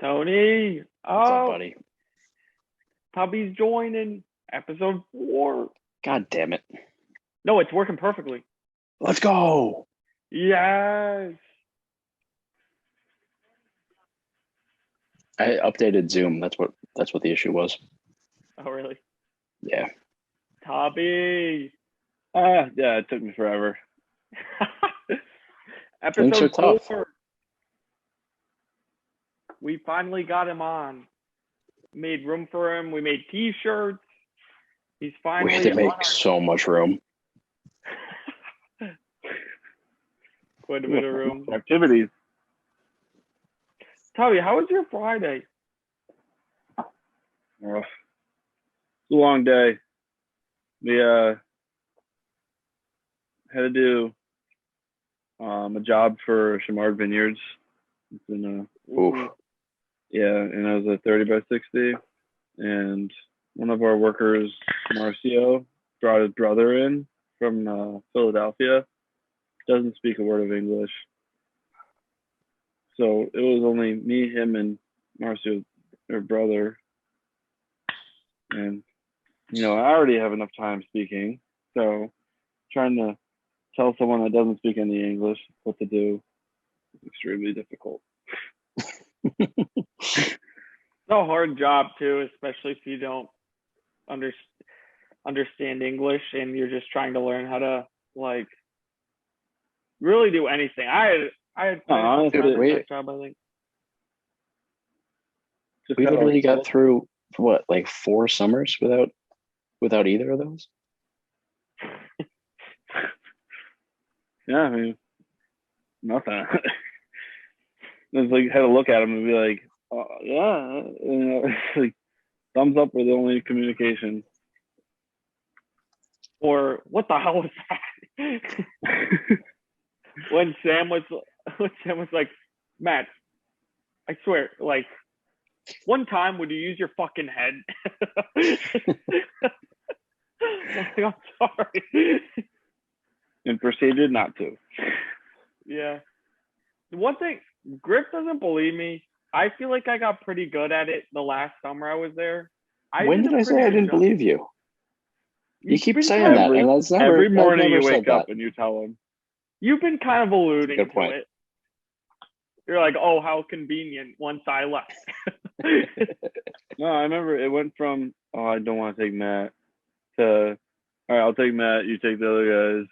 Tony. What's up, Oh, buddy? Tubby's joining episode 4. God damn it. No, it's working perfectly. Let's go. Yes. I updated Zoom. That's what the issue was. Oh, really? Yeah. Tubby. Yeah, it took me forever. Things are Episode tough. 4. We finally got him on. Made room for him. We made t-shirts. He's finally We had to on make our- so much room. quite a bit of room. Activities. Tubby, how was your Friday? Oh, it's a long day. We had to do a job for Chamard Vineyards. It's in Oof. yeah, and it was a 30 by 60. And one of our workers, Marcio, brought his brother in from Philadelphia. Doesn't speak a word of English. So it was only me, him, and Marcio, their brother. And, I already have enough time speaking. So trying to tell someone that doesn't speak any English what to do is extremely difficult. It's a hard job too, especially if you don't understand English and you're just trying to learn how to really do anything. I had honestly, that job, I think. Just We kinda literally got like- through what, like 4 summers without either of those? Yeah, I mean, nothing. It's like, had to look at him and be like, yeah, like thumbs up were the only communication. Or what the hell was that? when Sam was like, Matt, I swear, like, one time would you use your fucking head? I'm sorry. And proceeded not to. Yeah. One thing, Griff doesn't believe me. I feel like I got pretty good at it the last summer I was there. When did I say I didn't believe you? You keep saying that, and that's never. Every morning I've you never wake said up that. and you tell him. You've been kind of alluding Good to point. it. You're like, oh, how convenient once I left. No, I remember it went from, oh, I don't want to take Matt, to, all right, I'll take Matt, you take the other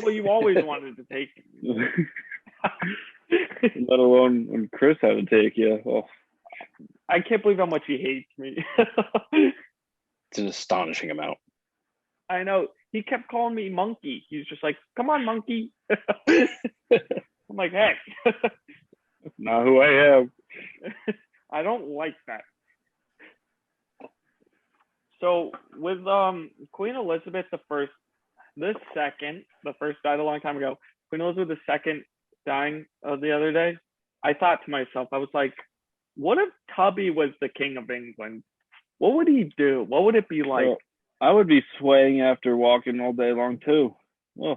Well, you always wanted to take guys. Let alone when Chris had to take you. Oh, I can't believe how much he hates me. It's an astonishing amount. I know. He kept calling me monkey. He's just like, come on, monkey. I'm like, hey. not who I am. I don't like that. So with Queen Elizabeth the first died a long time ago. Queen Elizabeth II dying the other day. I thought to myself, I was like, what if Tubby was the King of England? What would he do? What would it be like? Well, I would be swaying after walking all day long too. Oh,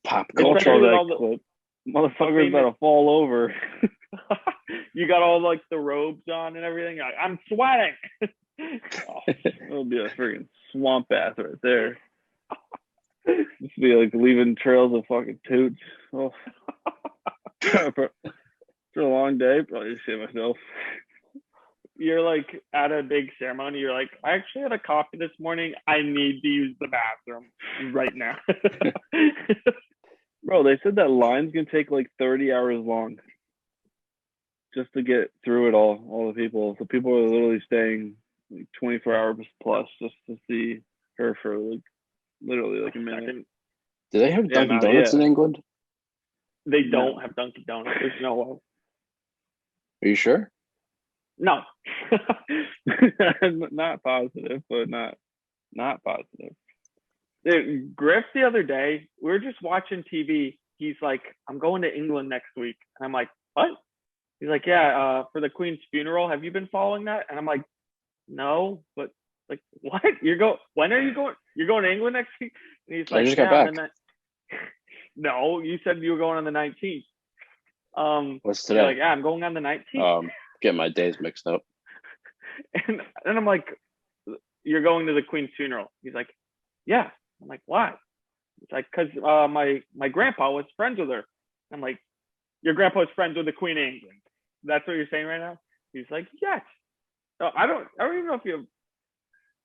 Pop don't Especially culture. show with that all the- clip. Motherfucker's about to fall over. You got all like the robes on and everything. You're like, I'm sweating. It'll be a freaking swamp bath right there. Just be like leaving trails of fucking toots. Oh. For a long day, probably shit myself. You're like at a big ceremony. You're like, I actually had a coffee this morning. I need to use the bathroom right now. Bro, they said that lines can take like 30 hours long just to get through it all the people. So people are literally staying like 24 hours plus just to see her for like literally like a minute. Do they have Yeah, Dunkin' no, Donuts yeah. in England? They No. don't have Dunkin' Donuts. There's no way. Are you sure? No. Not positive, but not positive. Dude, Griff the other day, we were just watching TV. He's like, I'm going to England next week. And I'm like, what? He's like, yeah, for the Queen's funeral. Have you been following that? And I'm like, no, but like, what? When are you going? You're going to England next week? And he's I like, just got yeah, back. and then, no, you said you were going on the 19th. What's You're today? like, yeah, I'm going on the 19th. Get my days mixed up. And I'm like, you're going to the Queen's funeral. He's like, yeah. I'm like, why? It's like, because my grandpa was friends with her. I'm like, your grandpa was friends with the Queen of England. That's what you're saying right now? He's like, yes. I don't even know if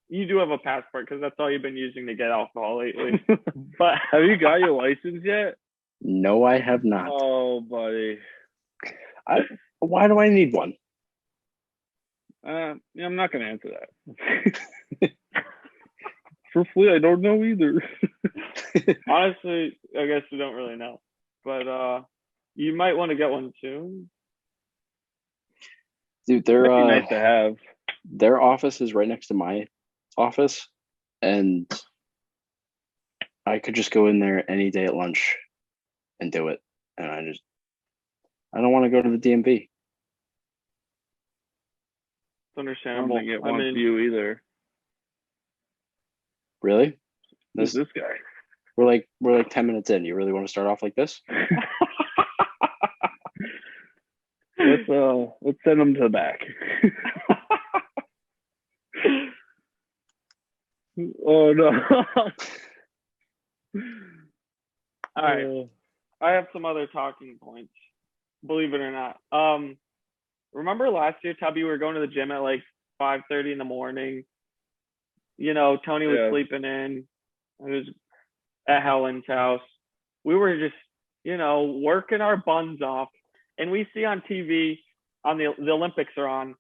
you do have a passport because that's all you've been using to get alcohol lately. But have you got your license yet? No, I have not. Oh, buddy. Why do I need one? Yeah, I'm not going to answer that. Truthfully, I don't know either. Honestly, I guess we don't really know. But you might want to get one soon. Dude, they're nice to have. Their office is right next to my office, and I could just go in there any day at lunch and do it. And I don't want to go to the DMV. It's understandable. I don't think it wants you either. Really? Who's this guy? We're like 10 minutes in. You really want to start off like this? Let's send him to the back. Oh no. All right. I have some other talking points, believe it or not. Remember last year, Tubby, we were going to the gym at like 5:30 in the morning. You know, Tony was sleeping in. I was at Helen's house. We were just, working our buns off. And we see on TV, on the Olympics are on,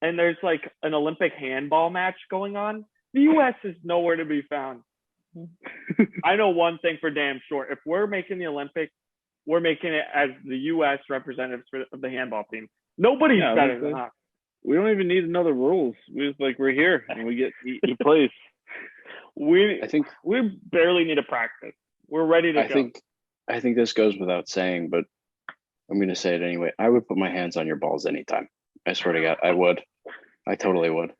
and there's like an Olympic handball match going on. The U.S. is nowhere to be found. I know one thing for damn sure. If we're making the Olympics, we're making it as the U.S. representatives of the handball team. Nobody's better than us. We don't even need another rules. We're here and we get each place. I think we barely need to practice. We're ready to go. I think this goes without saying, but I'm going to say it anyway. I would put my hands on your balls anytime. I swear to God, I would. I totally would.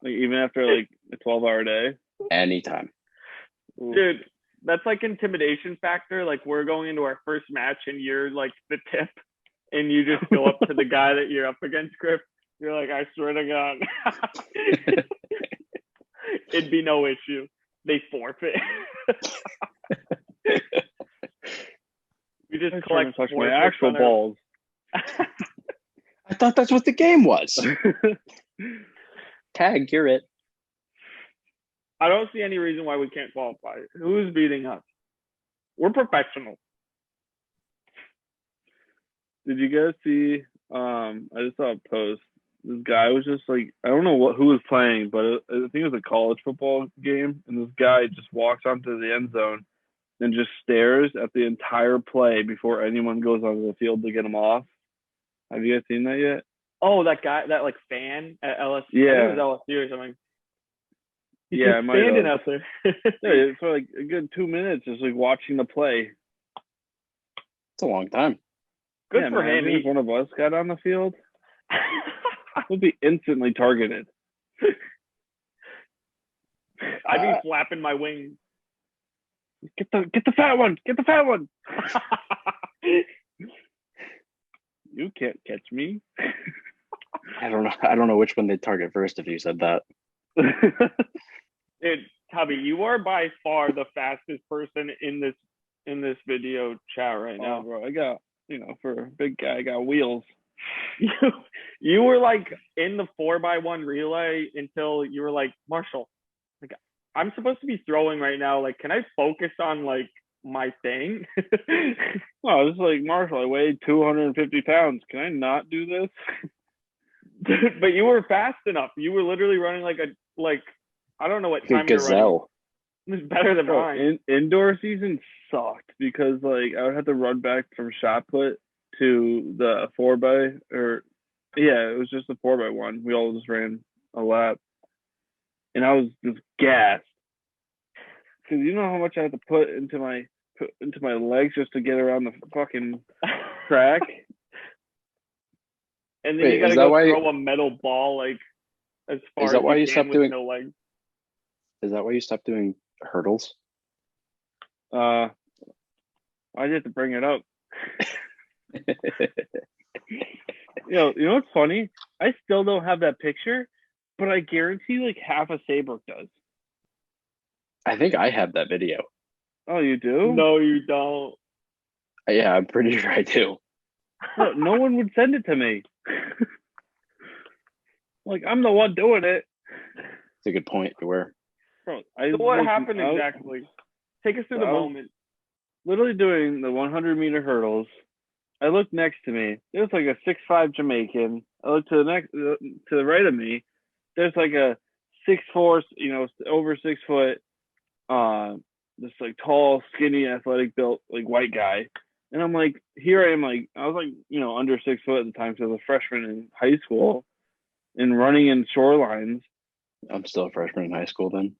Like even after like a 12-hour day? Anytime. Dude, that's like intimidation factor. Like we're going into our first match and you're like the tip and you just go up to the guy that you're up against, Griff. You're like, I swear to God. It'd be no issue. They forfeit. We just collect my actual balls. I thought that's what the game was. Tag, you're it. I don't see any reason why we can't qualify. Who's beating us? We're professionals. Did you guys see? I just saw a post. This guy was just like, I don't know who was playing, but I think it was a college football game, and this guy just walks onto the end zone and just stares at the entire play before anyone goes onto the field to get him off. Have you guys seen that yet? Oh, that guy, that like fan at LSU. Yeah, I think it was LSU or something. He's yeah, just standing out there. Yeah, for like a good 2 minutes, just like watching the play. It's a long time. Good for him. If one of us got on the field, we'll be instantly targeted. I'd be flapping my wings. Get the fat one. Get the fat one. You can't catch me. I don't know which one they'd target first if you said that. Dude, Tubby, you are by far the fastest person in this video chat right now. Bro, I got, for a big guy, I got wheels. You were like in the 4x1 relay until you were like, Marshall, like I'm supposed to be throwing right now. Like, can I focus on like my thing? No, it's like, Marshall, I weighed 250 pounds. Can I not do this? Dude, but you were fast enough. You were literally running like I don't know what time you're running. It was better than mine. Indoor season sucked because like I would have to run back from shot put to the 4x, it was just a 4x1. We all just ran a lap, and I was just gassed because you know how much I had to put into my legs just to get around the fucking track. And then you gotta go throw a metal ball like as far as you can with no legs. Is that why you stopped doing hurdles? I had to bring it up You know what's funny? I still don't have that picture, but I guarantee like half of Saybrook does. I think I have that video. Oh, you do? No, you don't. Yeah, I'm pretty sure I do. No one would send it to me. Like I'm the one doing it. It's a good point. Where Bro, So what happened exactly? Take us through the moment. Literally doing the 100-meter hurdles. I looked next to me. There's like a 6'5" Jamaican. I look to the right of me. There's like a 6'4", over 6 foot, this like tall, skinny, athletic built like white guy. And I'm like, here I am, like I was like, under 6 foot at the time because I was a freshman in high school and running in shorelines. I'm still a freshman in high school then.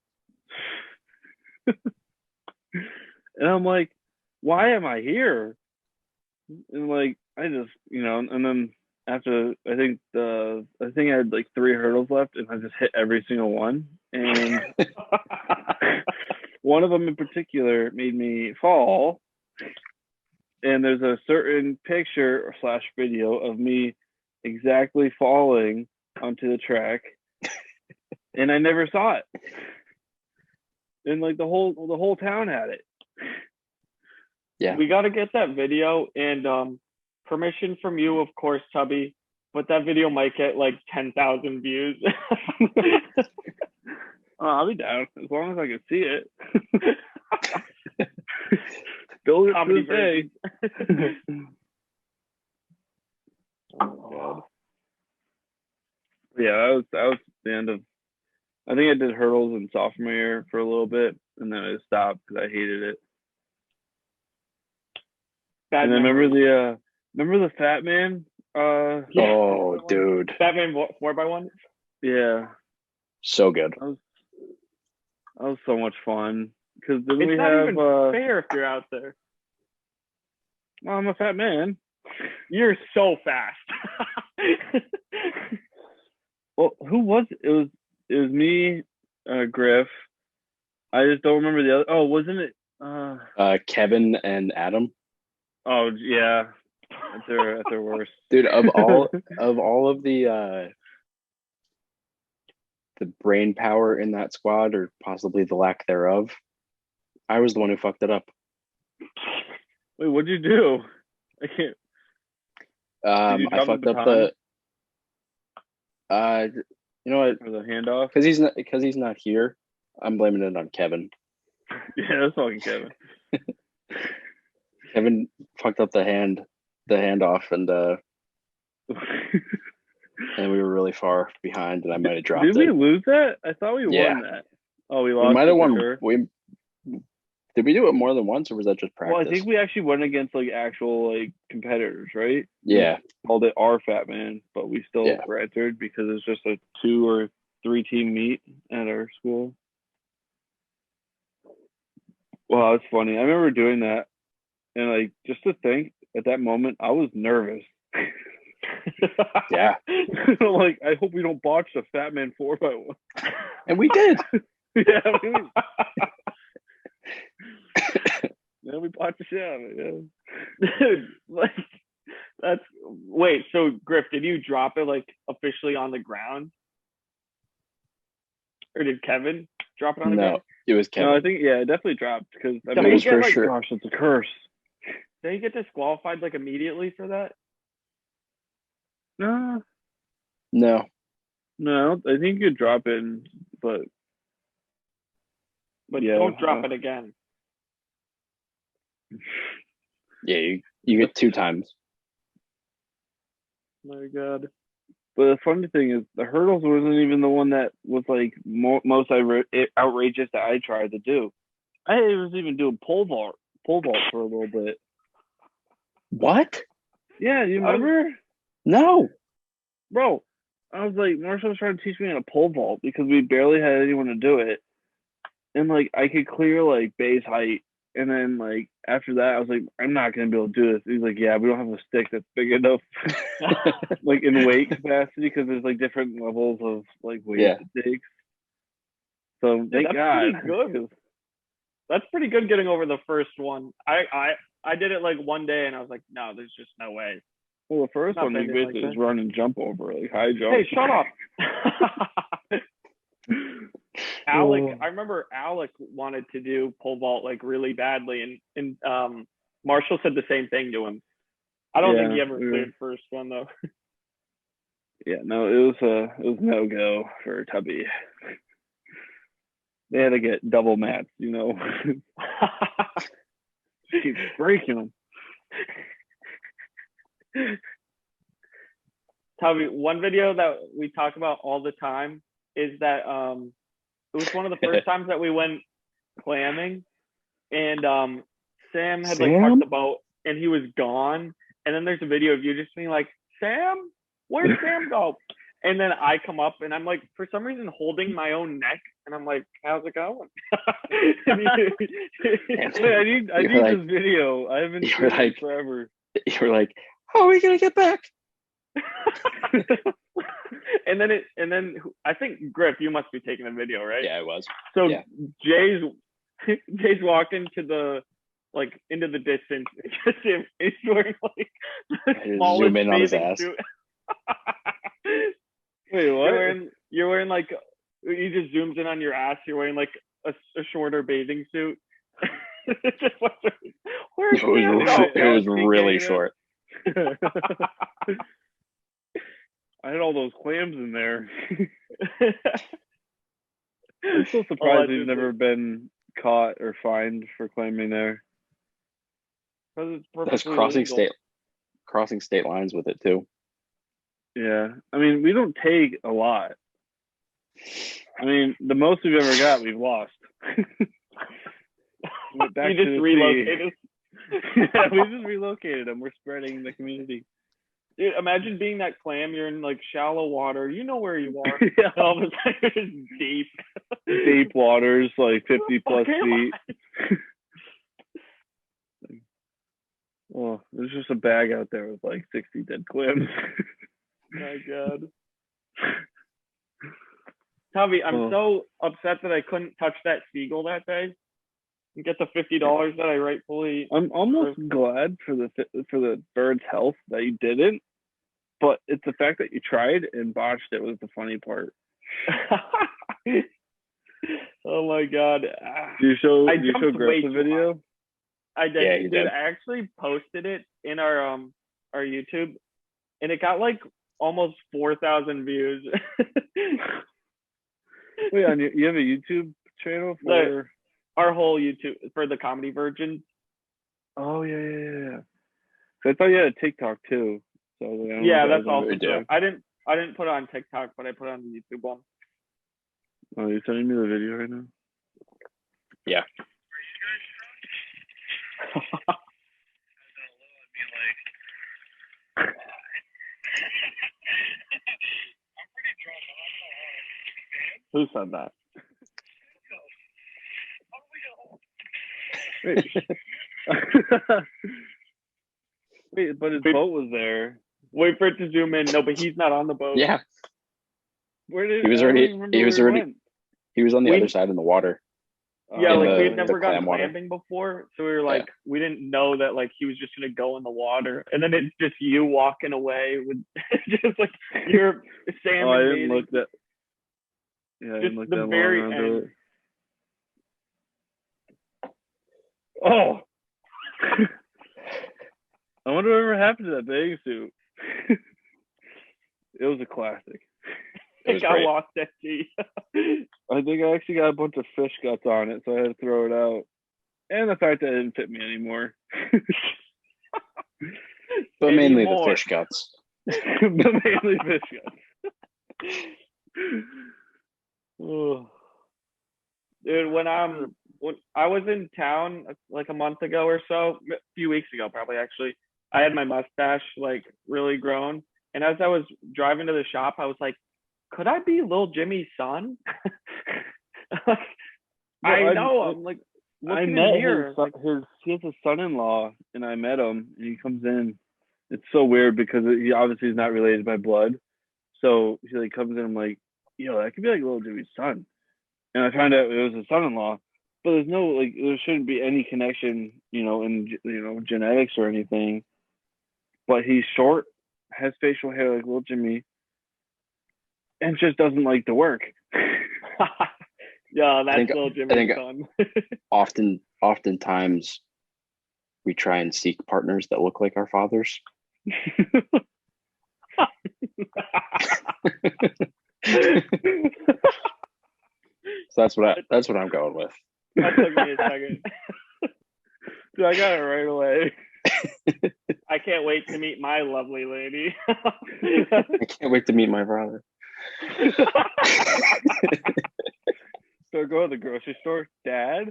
And I'm like, why am I here? And like I just, and then after I think I had like 3 hurdles left and I just hit every single one. And one of them in particular made me fall. And there's a certain picture / video of me exactly falling onto the track. And I never saw it. And like the whole town had it. Yeah. We got to get that video and permission from you, of course, Tubby. But that video might get like 10,000 views. I'll be down as long as I can see it. Build it Comedy for the day. Oh, God. Yeah, that was the end of. I think I did hurdles in sophomore year for a little bit, and then I stopped because I hated it. Bad and then memory. remember the Fat Man? Oh, dude. Batman 4x1? Yeah. So good. That was so much fun. Because then It's we not have. even fair if you're out there. Well, I'm a fat man. You're so fast. Well, who was it? It was me, Griff. I just don't remember the other. Oh, wasn't it? Kevin and Adam. Oh yeah, at their worst. Dude, of all of the brain power in that squad, or possibly the lack thereof, I was the one who fucked it up. Wait, what'd you do? I can't. I fucked up the. You know what? For the handoff. Because he's not here. I'm blaming it on Kevin. Yeah, that's fucking Kevin. Kevin fucked up the handoff, and and we were really far behind, and I might have dropped it. Did we lose that? I thought we won that. Oh, we lost. We might have won. Sure. Did we do it more than once, or was that just practice? Well, I think we actually went against like actual like competitors, right? Yeah. We called it our Fat Man, but we still were entered because it's just a 2 or 3 team meet at our school. Well, it's funny. I remember doing that, and like just to think at that moment, I was nervous. Yeah. Like I hope we don't botch the Fat Man 4x1. And we did. Yeah. Yeah, we bought the shit out of it, yeah. Dude, like wait, so Griff, did you drop it like officially on the ground? Or did Kevin drop it on the ground? No, it was Kevin. No, I think it definitely dropped because it was for sure. Gosh, it's a curse. Did he get disqualified like immediately for that? No. I think you could drop it, but yeah, don't drop it again. Yeah, you get 2 times. My God. But the funny thing is, the hurdles wasn't even the one that was like most outrageous that I tried to do. I was even doing pole vault for a little bit. What? Yeah, you remember? No. Bro, I was like, Marshall was trying to teach me how to pole vault because we barely had anyone to do it. And like, I could clear like base height. And then like, after that, I was like, I'm not going to be able to do this. He's like, yeah, we don't have a stick that's big enough, like in weight capacity, because there's like different levels of like weight it takes. So thank God. Pretty good. That's pretty good getting over the first one. I did it like one day, and I was like, no, there's just no way. Well, the first Not one you bending like basically that. just run and jump over, like high jump. Hey, shut up. Alec, Oh. I remember Alec wanted to do pole vault like really badly, and Marshall said the same thing to him. I don't think he ever cleared first one though. Yeah, no, it was no go for Tubby. They had to get double mats, you know. Keep breaking them. Tubby, one video that we talk about all the time is that it was one of the first times that we went clamming, and Sam had like parked the boat and he was gone. And then there's a video of you just being like, Sam, where'd Sam go? And then I come up and I'm like, for some reason, holding my own neck, and I'm like, how's it going? Wait, I need like, this video. I haven't seen it forever. You were like, how are we gonna get back? and then I think Griff, you must be taking a video, right? Yeah, it was. So yeah. Jay's walked into the distance. Just him. He's wearing like the smallest zoom in on his bathing ass. suit. Wait, what? You're wearing like, he just zooms in on your ass. You're wearing like a shorter bathing suit. Just where's it was really short. I had all those clams in there. I'm so surprised he's never been caught or fined for clamming there. That's crossing state lines with it too. Yeah, I mean, we don't take a lot. I mean, the most we've ever got, we've lost. You just relocated. Yeah, we just relocated them. We're spreading the community. Dude, imagine being that clam. You're in like shallow water. You know where you are. Yeah. All of a sudden, it's deep waters, like 50 plus feet. Well, there's just a bag out there with like 60 dead clams. My God. Tubby, I'm so upset that I couldn't touch that seagull that day and get the $50 that I rightfully. I'm almost glad for the bird's health that you didn't, but it's the fact that you tried and botched it was the funny part. Oh my God. Do you show Griff the video? I did. Yeah, Dude, I actually posted it in our YouTube, and it got like almost 4,000 views. Wait, you have a YouTube channel for our whole YouTube for the comedy virgin? Oh yeah. So I thought you had a TikTok too. So like, yeah, that's also true. I didn't put it on TikTok, but I put it on the YouTube one. Oh, you're sending me the video right now? Yeah. Who said that? Wait, but his boat was there. Wait for it to zoom in. No, but he's not on the boat. Yeah. Where did he was on the other side in the water. Yeah, like we had never gone clamming before, so we were like, we didn't know that like he was just gonna go in the water, and then it's just you walking away with just like your salmon. Oh, I didn't look that. Yeah, I didn't look that long onto it. Oh, I wonder whatever happened to that bathing suit. It was a classic. It got lost at sea. I think I actually got a bunch of fish guts on it, so I had to throw it out. And the fact that it didn't fit me anymore. But mainly the fish guts. But mainly fish guts. Oh. Dude, when I was in town like a month ago or so, a few weeks ago probably actually, I had my mustache like really grown. And as I was driving to the shop, I was like, could I be Lil Jimmy's son? I know. I'm like, I met he has a son-in-law, and I met him, and he comes in. It's so weird because he obviously is not related by blood. So he like comes in, I'm like, yo, that could be like Lil Jimmy's son. And I found out it was his son-in-law. but there's no like there shouldn't be any connection, in genetics or anything. But he's short, has facial hair like little Jimmy, and just doesn't like to work. Yeah, I think that's little Jimmy's son. oftentimes we try and seek partners that look like our fathers. So that's what I'm going with. That took me a second. Dude, I got it right away. I can't wait to meet my lovely lady. I can't wait to meet my brother. So go to the grocery store, Dad.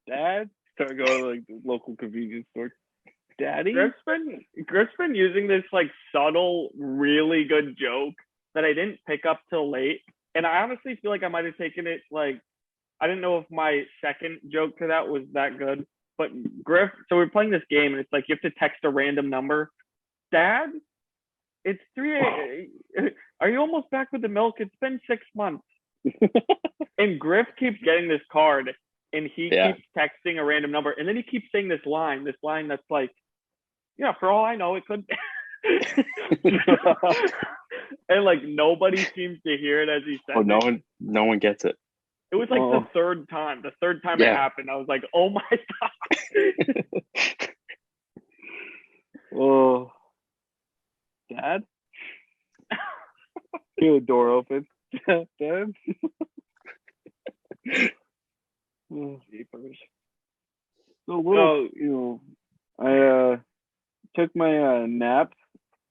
Dad. Start going to like the local convenience store, Daddy. Griff's been using this like subtle, really good joke that I didn't pick up till late, and I honestly feel like I might have taken it like I didn't know if my second joke to that was that good. But Griff, so we're playing this game, and it's like you have to text a random number. Dad, it's 3 a.m. Are you almost back with the milk? It's been 6 months. And Griff keeps getting this card, and he keeps texting a random number, and then he keeps saying this line that's like, yeah, for all I know, it could. And like nobody seems to hear it as he says. Oh, no one gets it. It was like the third time. The third time it happened, I was like, "Oh my god!" Oh, Dad, hear the door open. Dad. Jeepers. So I took my nap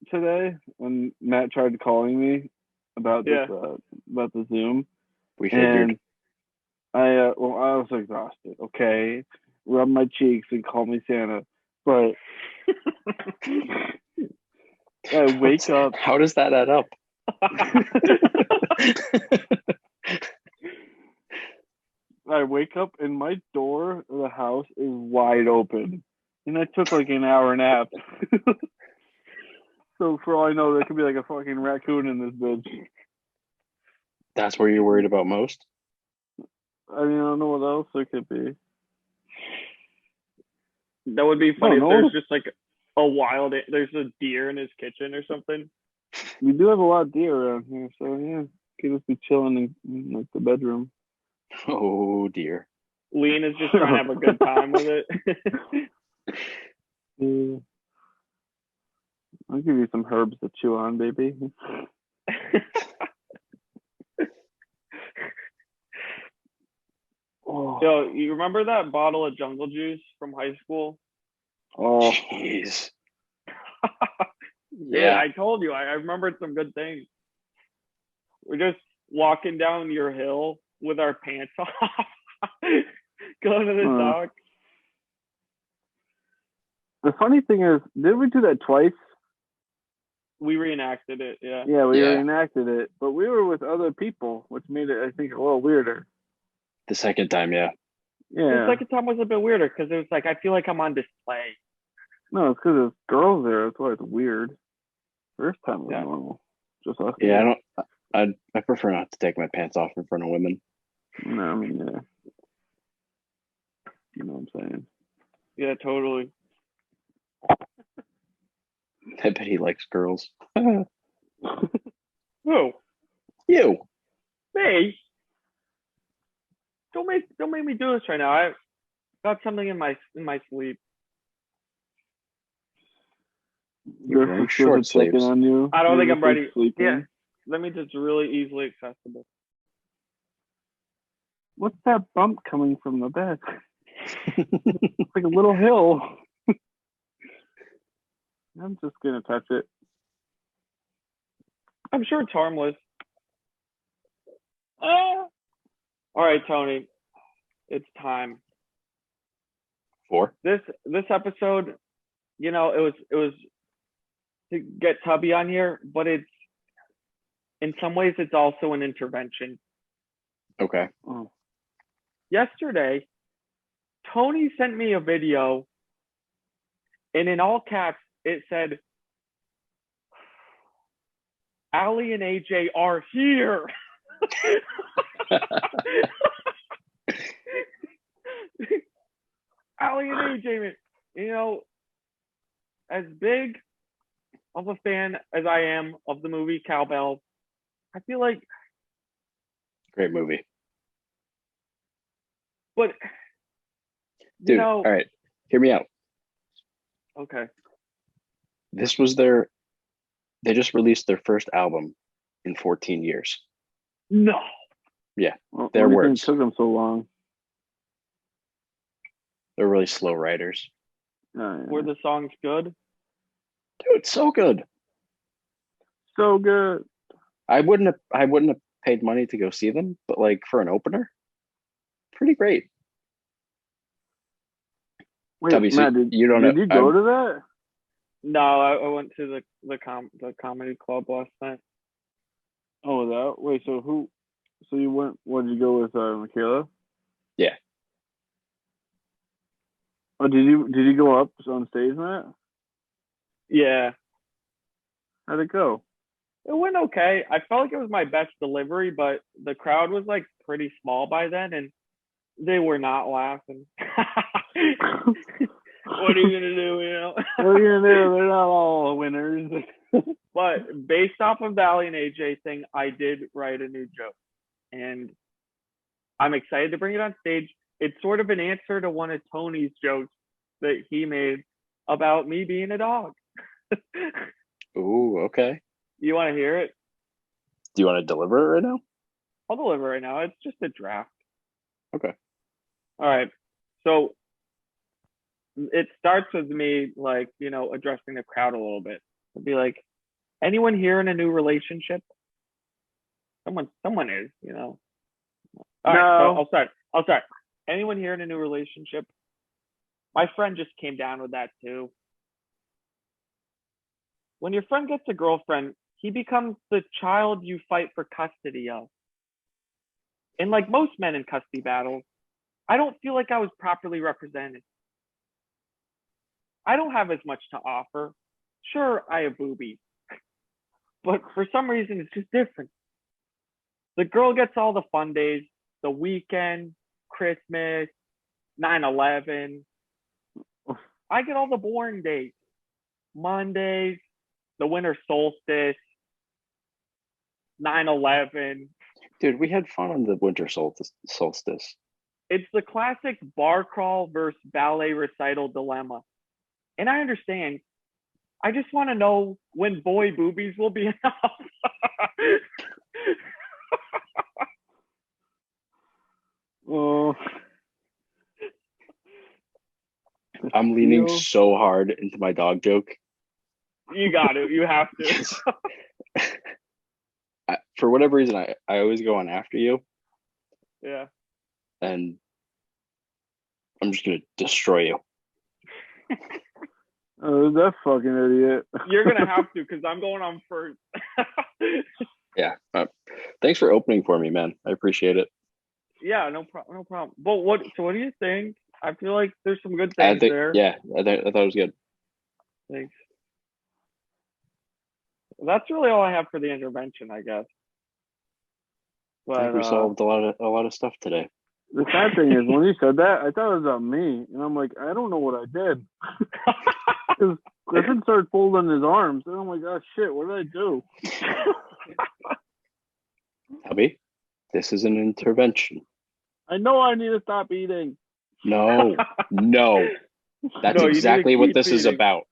today when Matt tried calling me about this about the Zoom. We figured. And I was exhausted. Okay, rub my cheeks and call me Santa, but I wake up. How does that add up? I wake up and my door of the house is wide open, and I took like an hour nap. So for all I know, there could be like a fucking raccoon in this bitch. That's where you're worried about most? I mean, I don't know what else there could be. That would be funny if there's just like there's a deer in his kitchen or something. We do have a lot of deer around here, so yeah, could just be chilling in like the bedroom. Oh dear. Lean is just trying to have a good time with it. Yeah. I'll give you some herbs to chew on, baby. Yo, you remember that bottle of jungle juice from high school? Oh, jeez. Yeah, I told you. I remembered some good things. We're just walking down your hill with our pants off, going to the dock. The funny thing is, did we do that twice? We reenacted it, yeah. Yeah, we reenacted it, but we were with other people, which made it, I think, a little weirder. The second time, yeah. The second time was a bit weirder because it was like I feel like I'm on display. No, it's because there's girls there. That's why it's weird. First time was normal. Just us. Yeah, I prefer not to take my pants off in front of women. No, I mean, yeah. You know what I'm saying? Yeah, totally. I bet he likes girls. Who? You. Me? Don't make me do this right now. I got something in my sleep. You're very short sleeves. On you. I don't think I'm ready. Sleeping. Yeah. Let me just really easily accessible. What's that bump coming from the bed? It's like a little hill. I'm just gonna touch it. I'm sure it's harmless. All right, Tony. It's time. For this episode, it was to get Tubby on here, but it's in some ways it's also an intervention. Okay. Yesterday, Tony sent me a video, and in all caps, it said, Allie and AJ are here. as big of a fan as I am of the movie Cowbell, I feel like, Great movie. but Dude, all right. Hear me out. Okay. They just released their first album in 14 years. No. Yeah. Well, Their what do you think words. took them so long? They're really slow writers. Oh, yeah. Were the songs good? Dude, it's so good. So good. I wouldn't have paid money to go see them, but like for an opener, pretty great. Wait, Tubby, so Matt, did you don't know. you go to that? No, I went to the comedy club last night. Oh, that. Wait, so who? So you went? What did you go with, Michaela? Yeah. Oh, did you go up on stage, Matt? Yeah. How'd it go? It went okay. I felt like it was my best delivery, but the crowd was like pretty small by then, and they were not laughing. What are you gonna do? You know. What are you gonna do? They're not all winners. But based off of the Ali and AJ thing, I did write a new joke, and I'm excited to bring it on stage. It's sort of an answer to one of Tony's jokes that he made about me being a dog. Ooh, okay. You want to hear it? Do you want to deliver it right now? I'll deliver right now. It's just a draft. Okay. All right. So it starts with me, like, addressing the crowd a little bit. It'll be like, anyone here in a new relationship? Someone is, All right, No. so I'll start. Anyone here in a new relationship? My friend just came down with that too. When your friend gets a girlfriend, he becomes the child you fight for custody of. And like most men in custody battles, I don't feel like I was properly represented. I don't have as much to offer. Sure, I have boobies, but for some reason, it's just different. The girl gets all the fun days, the weekend, Christmas, 9/11. I get all the boring days, Mondays, the winter solstice, 9/11. Dude, we had fun on the winter solstice. It's the classic bar crawl versus ballet recital dilemma. And I understand. I just want to know when boy boobies will be enough. Oh. I'm leaning so hard into my dog joke. You got it. You have to. For whatever reason, I always go on after you. Yeah. And I'm just going to destroy you. Oh, that fucking idiot. You're going to have to because I'm going on first. Yeah. Thanks for opening for me, man. I appreciate it. Yeah, no problem. But what do you think? I feel like there's some good things there. Yeah, I thought it was good. Thanks. Well, that's really all I have for the intervention, I guess. But, I think we solved a lot of stuff today. The sad thing is, when you said that, I thought it was on me, and I'm like, I don't know what I did. Because Griffin started folding his arms, and I'm like, oh shit, what did I do? Tubby, this is an intervention. I know I need to stop eating. No. That's No, exactly what this is eating. about.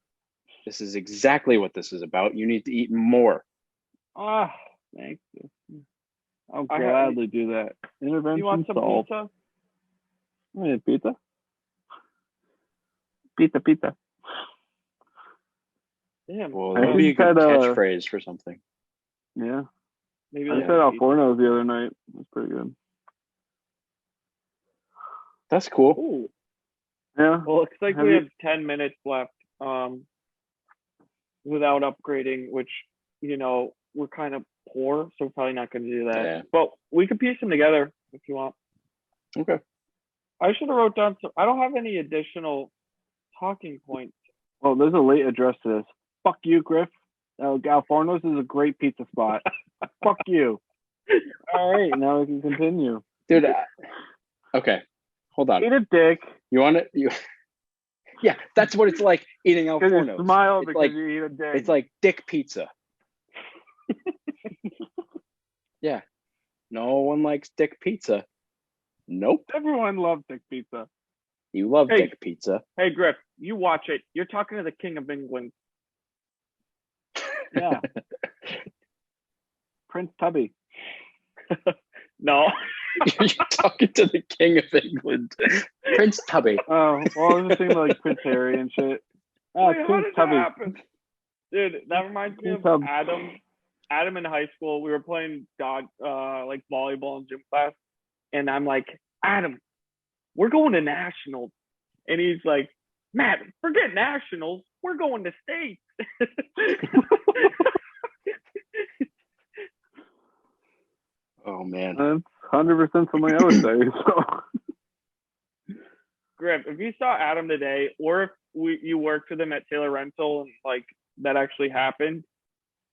This is exactly what this is about. You need to eat more. Ah, thank you. I'll gladly do that. Intervention You want some solved. pizza? Yeah, pizza? Pizza. Damn. Well, I that would be a just good had, catchphrase for something. Yeah. Maybe I like just had Alforno's the other night. It was pretty good. That's cool. Ooh. Yeah. Well, looks like we have 10 minutes left without upgrading, which, we're kind of poor, so we're probably not going to do that. Yeah. But we could piece them together if you want. Okay. I should have wrote down I don't have any additional talking points. Well, there's a late address to this. Fuck you, Griff. Alforno's is a great pizza spot. Fuck you. All right, now we can continue. Dude, okay. Hold on. Eat a dick. You want Yeah, that's what it's like eating Al Because you Forno's. smile It's because like, you eat a dick. it's like dick pizza. Yeah. No one likes dick pizza. Nope. Everyone loves dick pizza. You love Hey. dick pizza. Hey, Griff, you watch it. You're talking to the King of England. Yeah. Prince Tubby. No. You're talking to the King of England, Prince Tubby. Oh, well, I was just thinking like Prince Harry and shit. Wait, how Prince did Tubby. that happen? Dude, that reminds me of Tub. Adam. Adam in high school, we were playing like volleyball in gym class, and I'm like, Adam, we're going to nationals, and he's like, Matt, forget nationals, we're going to states. Oh man. That's 100% something I would say. So. Griff, if you saw Adam today, or if you worked with him at Taylor Rental and like that actually happened,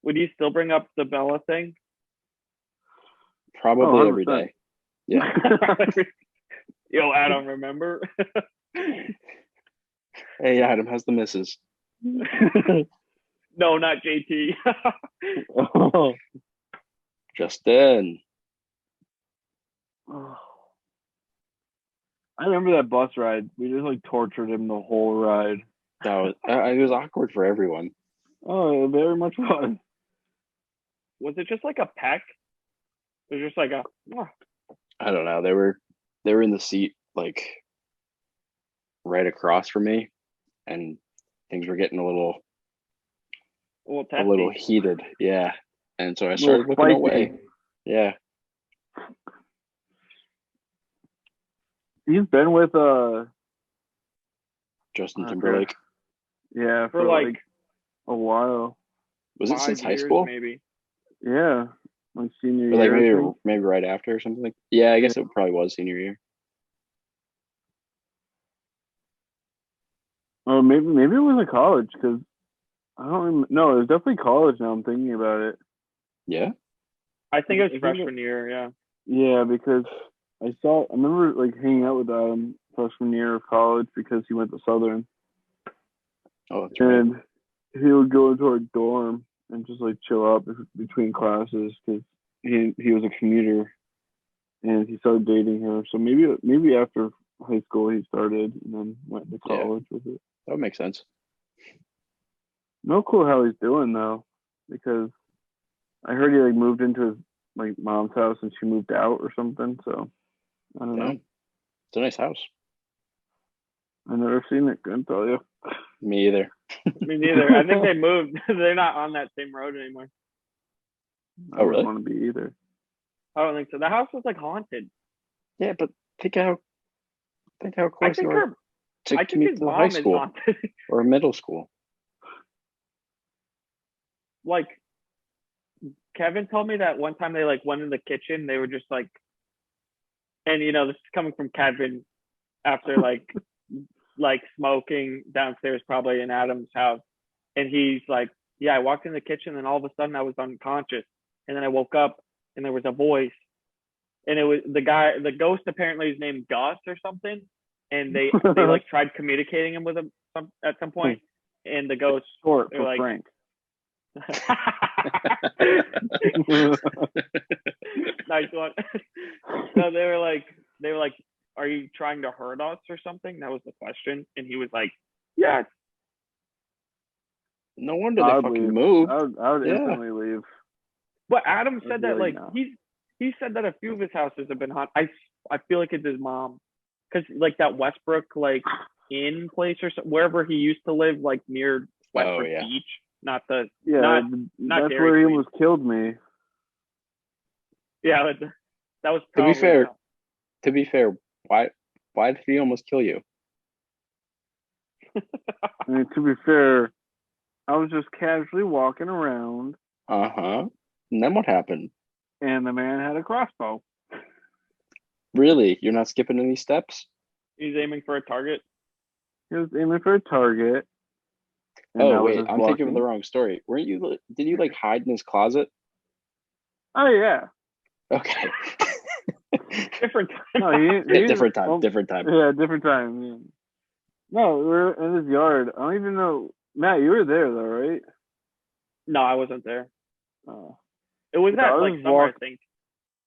would you still bring up the Bella thing? Probably Oh, every day. Yeah. Yo, Adam, remember? Hey, Adam, how's the missus? No, not JT. Oh. Justin. I remember that bus ride. We just like tortured him the whole ride. That was it was awkward for everyone. Oh, it very much was. Was it just like a peck? It was just like a. I don't know. They were in the seat like right across from me, and things were getting a little Testy. heated. Yeah, and so I started looking away. Yeah. He's been with Justin Timberlake. Yeah, for like a while. Was it 5 since high years, school? maybe. Yeah, like senior Or like year. maybe right after or something like. Yeah, I guess it probably was senior year. Or maybe it was a college because I don't no, it was definitely college. Now I'm thinking about it. Yeah. I think it was I think freshman year. Yeah. Yeah, because I remember like hanging out with Adam freshman year of college because he went to Southern. Oh, that's right. And he would go into our dorm and just like chill out between classes because he was a commuter, and he started dating her. So maybe after high school he started and then went to college with it. That would make sense. No clue how he's doing though, because I heard he like moved into his like mom's house and she moved out or something. So I don't know. It's a nice house. I've never seen it. Couldn't tell you. Me either. Me neither. I think they moved. They're not on that same road anymore. I really? wouldn't want to be either. I don't think so. The house was like haunted. Yeah, but think how I close think you are to I think commute his to mom high is school haunted. or middle school. Like Kevin told me that one time they like went in the kitchen. They were just like, and you know, this is coming from Kevin after like smoking downstairs, probably in Adam's house. And he's like, yeah, I walked in the kitchen and all of a sudden I was unconscious. And then I woke up and there was a voice. And it was the ghost apparently is named Gus or something. And they like tried communicating him with him at some point. And the ghost Short for like, Frank. Nice one. No, they were like, are you trying to hurt us or something? That was the question. And he was like, yes. No wonder they fucking moved. I would instantly leave. But Adam said that like no. he said that a few of his houses have been haunted. I feel like it's his mom, because like that Westbrook like inn place or wherever he used to live, like near Westbrook Beach, not that's Dairy where he Queen. almost killed me. Yeah, that was probably to be fair, why did he almost kill you? I mean, to be fair, I was just casually walking around. And then what happened? And the man had a crossbow. Really? You're not skipping any steps? He's aiming for a target. He was aiming for a target. Oh wait, I'm thinking of the wrong story. Weren't you? Did you like hide in his closet? Oh yeah. Okay. Different time. No, different time. Yeah, different time. Yeah. No, we're in his yard. I don't even know. Matt, you were there though, right? No, I wasn't there. Oh. It was Yeah, I that like was summer, I walk. think,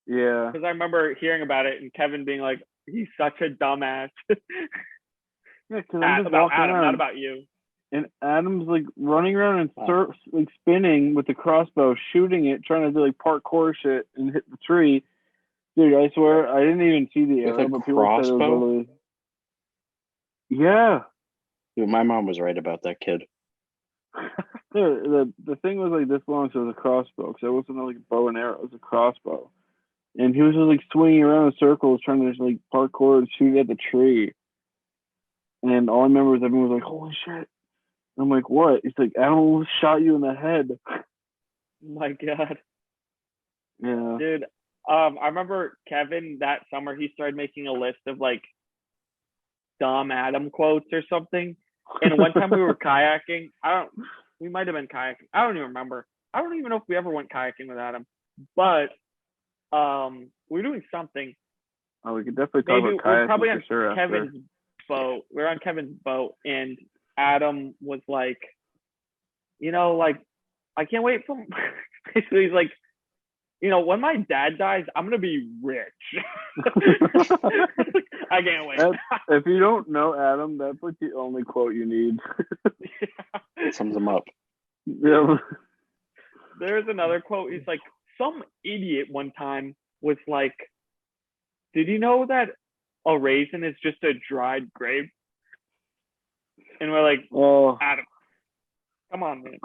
Yeah. because I remember hearing about it and Kevin being like, "He's such a dumbass." Yeah, because I'm just About walking Adam, not around, about you. and Adam's like running around and Oh. like spinning with the crossbow, shooting it, trying to do like parkour shit and hit the tree. Dude, I swear I didn't even see the With a arrow, but people said it was crossbow? literally. Yeah. Dude, my mom was right about that kid. The thing was like this long, so it was a crossbow. Because it wasn't like a bow and arrow; it was a crossbow. And he was just like swinging around in circles, trying to just like parkour and shoot at the tree. And all I remember is everyone was like, "Holy shit!" I'm like, "What?" He's like, "Adam almost shot you in the head." My God, Yeah. dude. I remember Kevin that summer. He started making a list of like dumb Adam quotes or something. And one time we were kayaking. We might have been kayaking. I don't even remember. I don't even know if we ever went kayaking with Adam. But we were doing something. Oh, we could definitely talk Maybe about we're kayaking probably for on sure after. Kevin's boat. We are on Kevin's boat, and Adam was like, like I can't wait for. Basically, he's like, when my dad dies, I'm gonna be rich. I can't wait. If you don't know Adam, that's like the only quote you need. It sums him up. Yeah. There's another quote. He's like, some idiot one time was like, "Did you know that a raisin is just a dried grape?" And we're like, Oh. Adam, come on, man.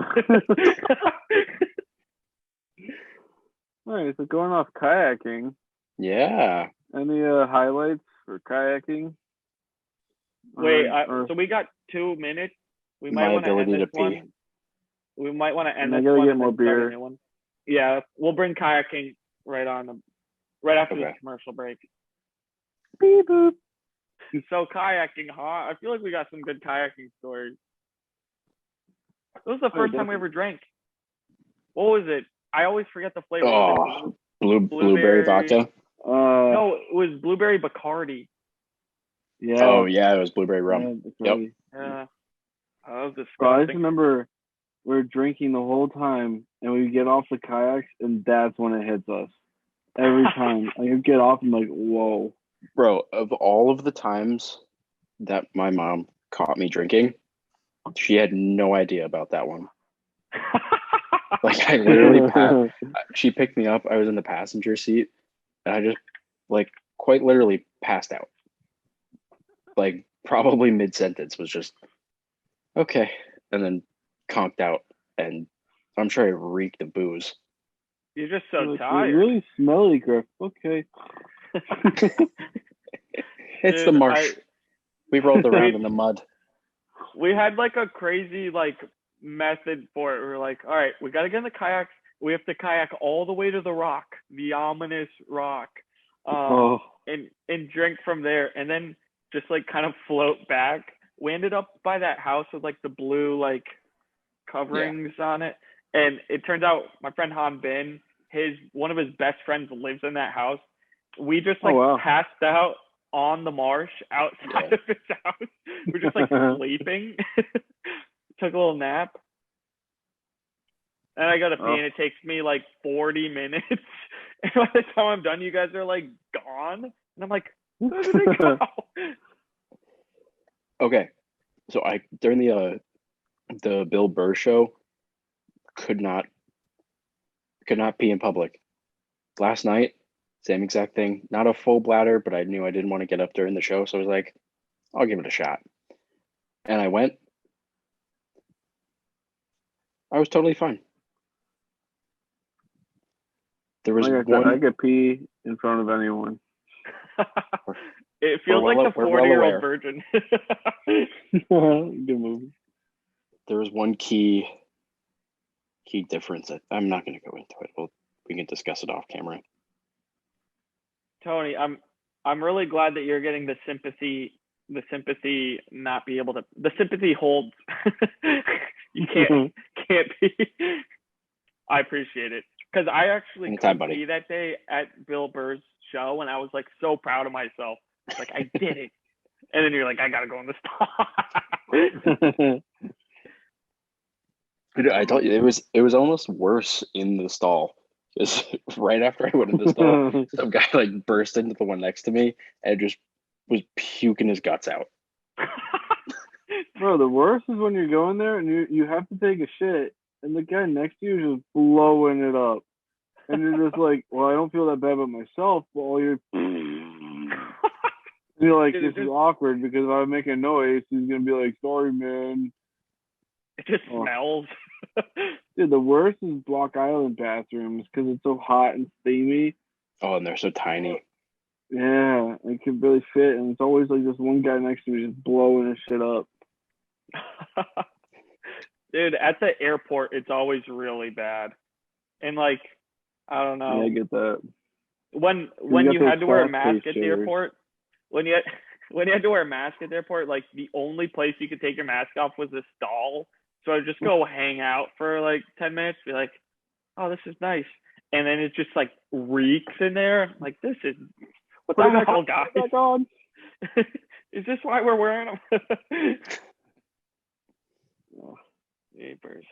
All right, so going off kayaking, Yeah. any highlights for kayaking? Wait, Or so we got 2 minutes. We might My want to end ability this to pee. one. We might want to end I this gotta one get and more then start a beer. new one. Yeah, we'll bring kayaking right after this Okay. commercial break. Beep boop. So kayaking, huh? I feel like we got some good kayaking stories. This was the first time we ever drank. What was it? I always forget the flavor. Oh, blueberry Blueberry. vodka. No, it was blueberry Bacardi. Yeah. Oh yeah, it was blueberry rum. Yeah, Yep. Yeah. That was disgusting. Bro, I just remember we were drinking the whole time, and we get off the kayaks, and that's when it hits us. Every time. Like, you get off, I'm like, whoa. Bro, of all of the times that my mom caught me drinking, she had no idea about that one. Like I literally she picked me up. I was in the passenger seat, and I just like quite literally passed out. Like probably mid-sentence was just okay, and then conked out, and I'm sure I reeked of booze. You're just so You're tired. really smelly, Griff. Okay. It's Dude, the marsh. We rolled around in the mud. We had like a crazy like method for it. We were like, all right, we gotta get in the kayaks. We have to kayak all the way to the rock, the ominous rock, and drink from there, and then just like kind of float back. We ended up by that house with like the blue like coverings on it, and it turns out my friend Han Bin, one of his best friends lives in that house. We just like passed out on the marsh outside of his house. We're just like sleeping. Took a little nap. And I gotta pee, and it takes me like 40 minutes. And by the time I'm done, you guys are like gone. And I'm like, where did they go? Okay. So I during the Bill Burr show could not pee in public. Last night, same exact thing. Not a full bladder, but I knew I didn't want to get up during the show, so I was like, I'll give it a shot. And I went. I was totally fine. There was one. I could pee in front of anyone. It feels like the 40-year-old virgin. Good movie. There was one key difference that I'm not going to go into it. We can discuss it off camera. Tony, I'm really glad that you're getting the sympathy not be able to. The sympathy holds. You can't be. I appreciate it because I actually couldn't be that day at Bill Burr's show, and I was like so proud of myself. Like I did it. And then you're like, I gotta go in the stall. Dude, I told you it was almost worse in the stall because right after I went in the stall, some guy like burst into the one next to me and just was puking his guts out. Bro, the worst is when you're going there and you have to take a shit, and the guy next to you is just blowing it up, and you're just like, well, I don't feel that bad about myself, but all you're you're like, Dude, this is awkward because if I make a noise, he's gonna be like, sorry, man. It just smells. Dude, the worst is Block Island bathrooms because it's so hot and steamy. Oh, and they're so tiny. Yeah, it can barely fit, and it's always like this one guy next to me just blowing his shit up. Dude, at the airport, it's always really bad. And like, I don't know. Yeah, I get that. When got you those had to wear a fast-paced mask at the chairs. airport, when you had to wear a mask at the airport, like the only place you could take your mask off was the stall. So I'd just go hang out for like 10 minutes, be like, oh, this is nice. And then it just like reeks in there. I'm like, this is what the hell, guys? Back on. Is this why we're wearing them? Oh, neighbors.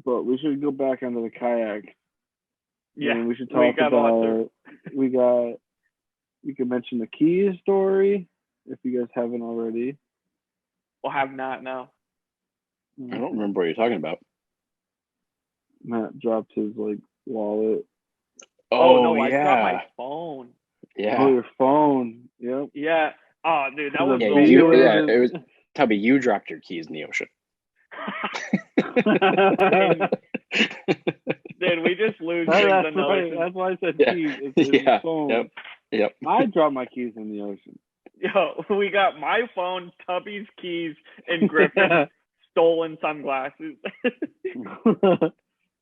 But we should go back onto the kayak. Yeah, and we should we talk got a lot about. You can mention the Keys story if you guys haven't already. We'll have not now. I don't remember what you're talking about. Matt dropped his like wallet. Oh no, I dropped my phone. Yeah. Oh, your phone. Yep. Yeah. Oh, dude, that was Yeah, the you, worst. yeah, it was Tubby, you dropped your keys in the ocean. Dude, we just lose That's things right. in the ocean. That's why I said Yeah. keys. It's his Yeah. phone. Yep. I dropped my keys in the ocean. Yo, we got my phone, Tubby's keys, and Griffin's stolen sunglasses.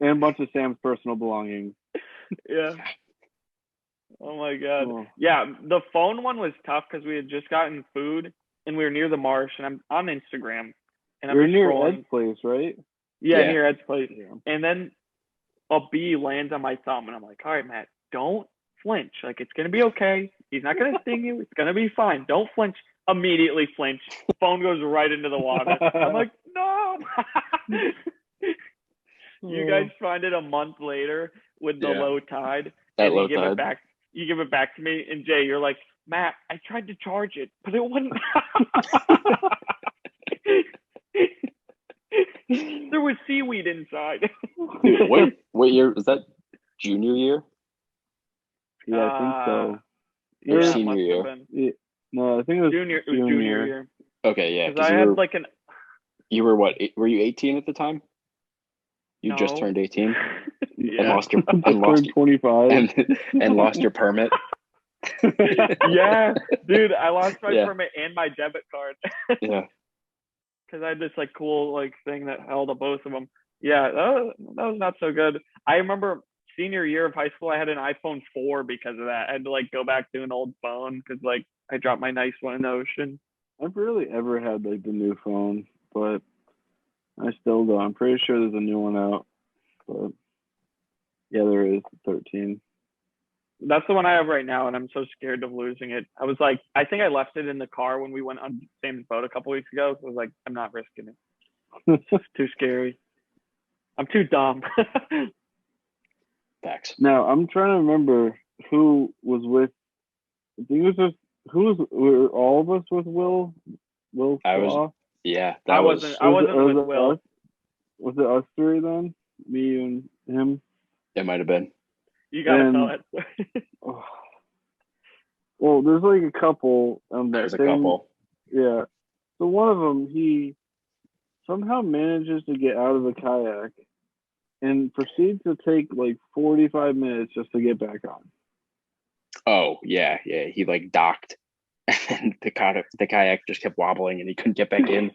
And a bunch of Sam's personal belongings. Yeah. Oh my god. Oh. Yeah, the phone one was tough because we had just gotten food and we were near the marsh, and I'm on Instagram and I'm You're just near scrolling. Ed's place, right? Yeah, Yeah. near Ed's place. Yeah. And then a bee lands on my thumb, and I'm like, all right, Matt, don't flinch. Like, it's gonna be okay. He's not gonna sting you. It's gonna be fine. Don't flinch. Immediately flinch. Phone goes right into the water. I'm like, no. You guys find it a month later with the Yeah. low tide, That and low you give it tide. back. You give it back to me, and Jay, you're like, Matt, I tried to charge it, but it wouldn't. There was seaweed inside. Dude, what year was that? Junior year? Yeah, I think so. Or Yeah, senior must have year? been. Yeah. No, I think it was Junior. It was junior year. Okay, yeah. Because Because I had like an. you were what? Were you 18 at the time? You just No. turned 18 and Yeah. lost your turned 25. and lost your permit. Yeah, dude, I lost my Yeah. permit and my debit card Yeah. because I had this like cool like thing that held up both of them. Yeah, that was not so good. I remember senior year of high school, I had an iPhone 4 because of that. I had to like go back to an old phone because like I dropped my nice one in the ocean. I've rarely ever had like the new phone, but I still don't. I'm pretty sure there's a new one out. But yeah, there is 13. That's the one I have right now, and I'm so scared of losing it. I was like, I think I left it in the car when we went on Sam's boat a couple weeks ago. So I was like, I'm not risking it. It's too scary. I'm too dumb. Facts. Now I'm trying to remember who was with. I think it was just were all of us with Will. Will I was- Shaw? Yeah, I wasn't with Will. Us? Was it us three then? Me and him. it might have been. You gotta And- tell that story. Oh. Well, there's like a couple. There's a they- couple. Yeah. So one of them, he somehow manages to get out of the kayak and proceeds to take like 45 minutes just to get back on. Oh, yeah. He like docked and the kayak just kept wobbling and he couldn't get back in.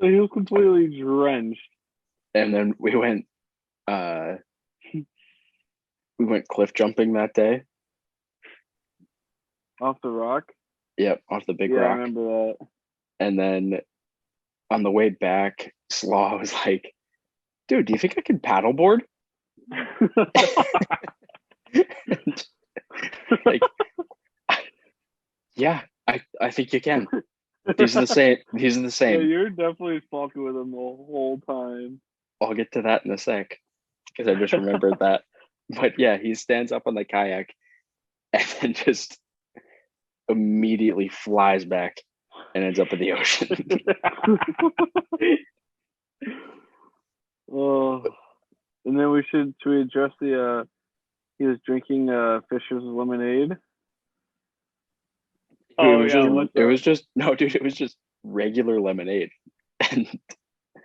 So he was completely drenched. And then we went cliff jumping that day. Off the rock. Yep, off the big Yeah, I rock. remember that. And then on the way back, Slaw was like, dude, do you think I can paddleboard? Like, Yeah, I think you can. These are the same. These are the Yeah, same. you're definitely fucking with him the whole time. I'll get to that in a sec because I just remembered that. But yeah, he stands up on the kayak and then just immediately flies back and ends up in the ocean. Oh, and then should we address the he was drinking Fisher's lemonade? Oh, yeah, what's It up? was just no, dude. It was just regular lemonade, and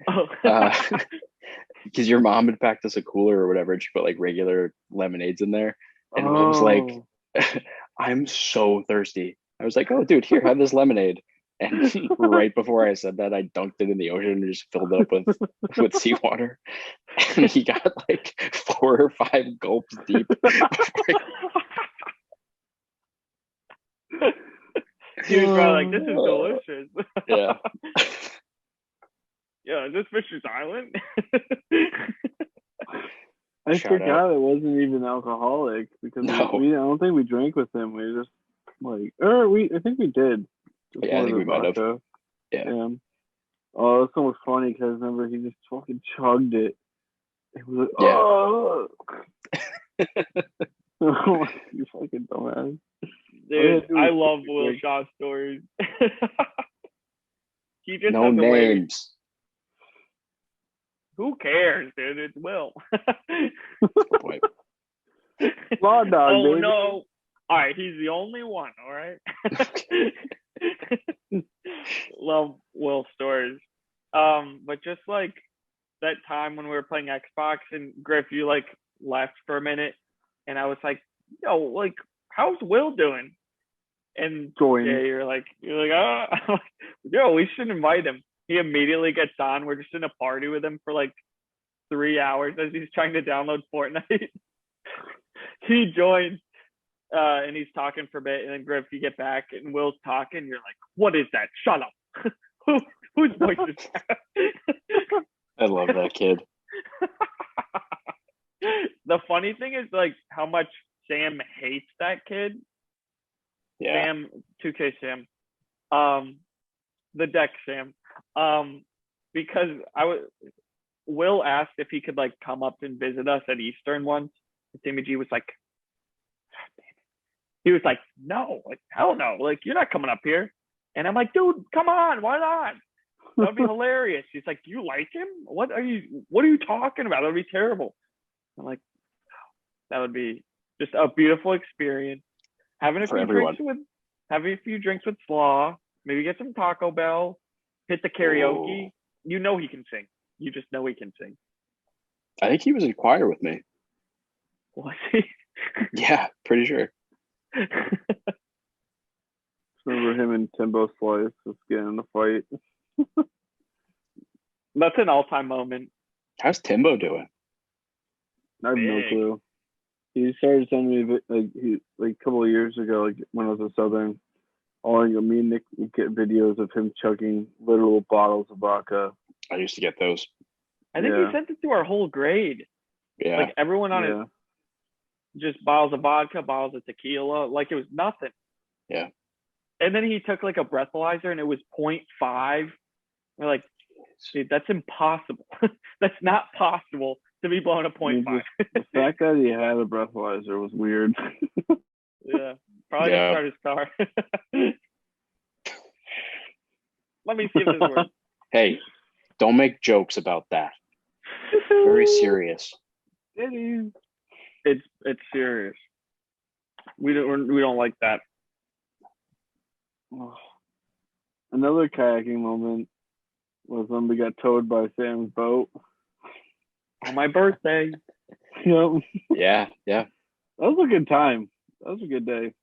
Oh. because your mom had packed us a cooler or whatever, and she put like regular lemonades in there, and Will was like, "I'm so thirsty." I was like, "Oh, dude, here, have this lemonade." And right before I said that, I dunked it in the ocean and just filled it up with seawater. And he got like 4 or 5 gulps deep. He was probably like, "This is delicious." Yeah. Yeah, is this Fisher's Island? I Shout forgot it wasn't even alcoholic because No. I don't think we drank with him. We just like, I think we did. Just Yeah, I think we might have. vodka. Yeah. Oh, it's so much funny because I remember he just fucking chugged it. It was like, Yeah. oh, you fucking dumbass. Dude, I love Will Shaw stories. He just No has a way. names. Who cares, dude? It's Will. Boy. Law dog, Oh baby. no! All right, he's the only one. All right. Love Will stories. But just like that time when we were playing Xbox and Griff, you like left for a minute, and I was like, "Yo, like, how's Will doing?" And Join. yeah, you're like, oh, yo, we should invite him. He immediately gets on. We're just in a party with him for like 3 hours as he's trying to download Fortnite. He joins and he's talking for a bit, and then Griff, you get back and Will's talking. You're like, what is that? Shut up. Whose voice is that? I love that kid. The funny thing is like how much Sam hates that kid. Yeah. Sam, 2K Sam, the deck Sam, because Will asked if he could like come up and visit us at Eastern once. Timmy G was like, he was like, no, like hell no, like you're not coming up here. And I'm like, dude, come on, why not? That'd be hilarious. He's like, you like him? What are you talking about? That'd be terrible. I'm like, that would be just a beautiful experience. Having a few drinks with Slaw, maybe get some Taco Bell, hit the karaoke. Ooh. You know he can sing. You just know he can sing. I think he was in choir with me. Was he? Yeah, pretty sure. Remember him and Timbo Slice just getting in the fight. That's an all-time moment. How's Timbo doing? I have no clue. He started sending me like a couple of years ago, like when I was at Southern. Me and Nick would get videos of him chugging literal bottles of vodka. I used to get those. I think he sent it to our whole grade. Yeah. Like everyone on it, just bottles of vodka, bottles of tequila, like it was nothing. Yeah. And then he took like a breathalyzer and it was 0.5. We're like, dude, that's impossible. That's not possible to be blown a 0.5. The fact that he had a breathalyzer was weird. Yeah. Probably didn't start his car. Let me see if this works. Hey, don't make jokes about that. Very serious. It is. It's serious. We don't like that. Oh. Another kayaking moment was when we got towed by Sam's boat on my birthday. Yep. Yeah. That was a good time. That was a good day.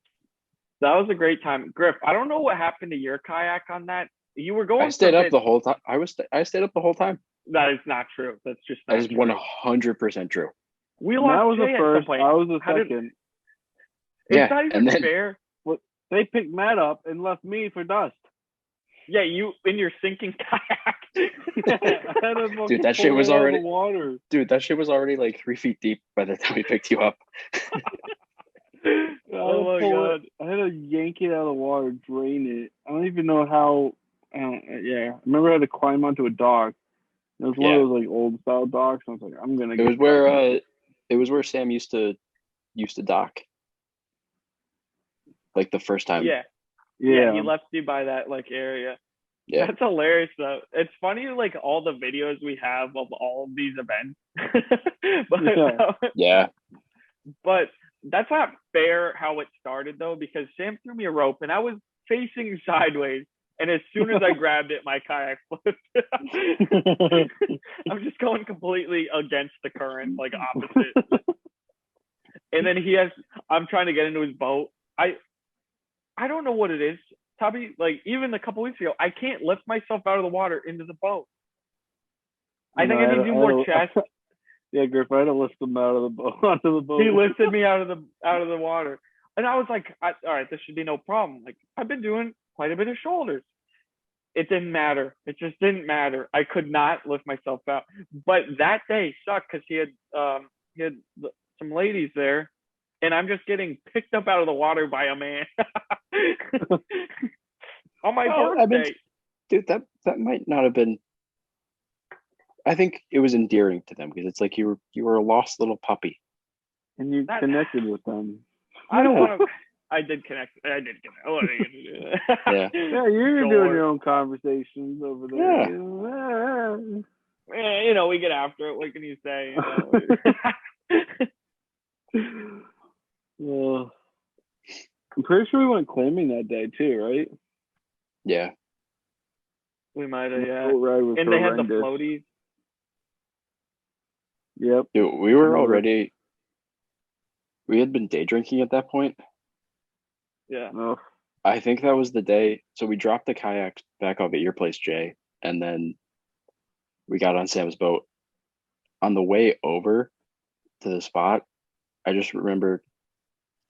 That was a great time. Griff, I don't know what happened to your kayak on that. You were going. I stayed up the whole time. I stayed up the whole time. That is not true. That's just not that is 100% true. We lost. I was the first. I was the second. It's not even fair. They picked Matt up and left me for dust. Yeah, you in your sinking kayak. Dude, that shit was already water. Dude, that shit was already like 3 feet deep by the time we picked you up. Oh my god! I had to yank yank it out of the water, drain it. I don't even know how. Yeah, I remember I had to climb onto a dock. It was one of those like old style docks. And I was like, I'm gonna. It was where Sam used to dock. Like the first time. Yeah. Yeah, he left you by that like area. Yeah. That's hilarious though. It's funny like all the videos we have of all of these events. Yeah. But that's not fair how it started though, because Sam threw me a rope and I was facing sideways. And as soon as I grabbed it, my kayak flipped. I'm just going completely against the current, like opposite. And then I'm trying to get into his boat. I don't know what it is. Tubby, like even a couple weeks ago, I can't lift myself out of the water into the boat. I think I need to do more chest. Yeah, Griff, I had to lift him out of the boat onto the boat. He lifted me out of the water. And I was like, all right, this should be no problem. Like I've been doing quite a bit of shoulders. It didn't matter. It just didn't matter. I could not lift myself out. But that day sucked because he had some ladies there, and I'm just getting picked up out of the water by a man on my birthday. I mean, dude, that might not have been. I think it was endearing to them because it's like you were a lost little puppy, and you connected with them. I don't want to. I did connect. I did connect. What are you gonna do? Yeah. Yeah, you're doing your own conversations over there. Yeah. We get after it. What can you say? Well, I'm pretty sure we went clamming that day too, right? Yeah. We might have, yeah. And they had the floaties. Yep. Dude, we had been day drinking at that point. Yeah. Oh. I think that was the day. So we dropped the kayaks back off at your place, Jay, and then we got on Sam's boat. On the way over to the spot, I just remember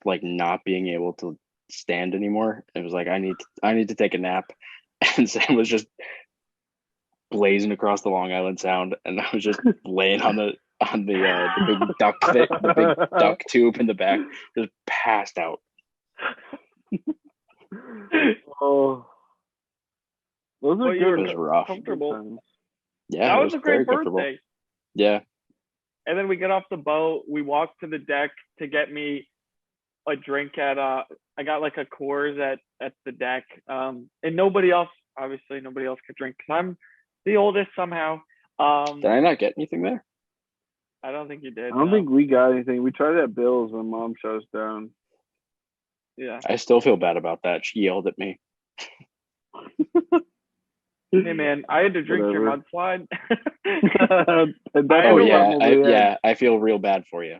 like not being able to stand anymore. It was like I need to take a nap, and Sam was just blazing across the Long Island Sound, and I was just laying on the big duck the big duck tube in the back, just passed out. Oh, those are good. It was rough. Comfortable. Yeah, that was a great birthday. Yeah. And then we get off the boat. We walk to the deck to get me a drink at I got like a Coors at the deck. And nobody else could drink because I'm the oldest somehow. Did I not get anything there? I don't think you did. I don't think we got anything. We tried at Bill's when Mom shut us down. Yeah. I still feel bad about that. She yelled at me. Hey man, I had to drink your mudslide. I feel real bad for you.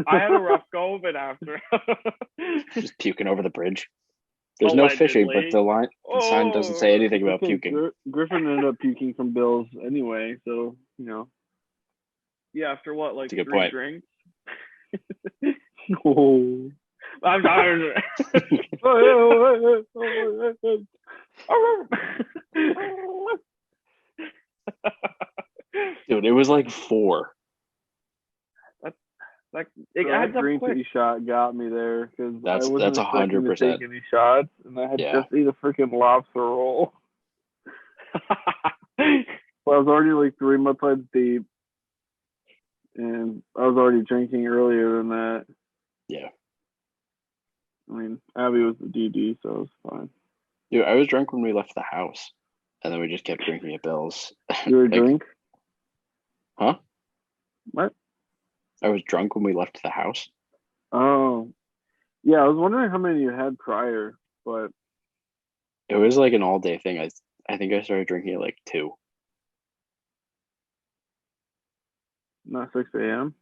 I had a rough go of it after. Just puking over the bridge. There's no fishing, but the sign doesn't say anything about puking. Griffin ended up puking from Bill's anyway, so Yeah, after what, like 3 drinks? Oh. I'm sorry. Dude, it was like 4. That green tea shot got me there because I wasn't that's expecting 100%. to take any shots, and I had just eat a freaking lobster roll. Well, I was already like 3 mudslides deep, and I was already drinking earlier than that. Yeah. I mean, Abby was the DD, so it was fine. Dude, I was drunk when we left the house, and then we just kept drinking at Bill's. You were drunk? Huh? What? I was drunk when we left the house. Oh. Yeah, I was wondering how many you had prior, but... It was like an all-day thing. I think I started drinking at like 2. Not 6 a.m.?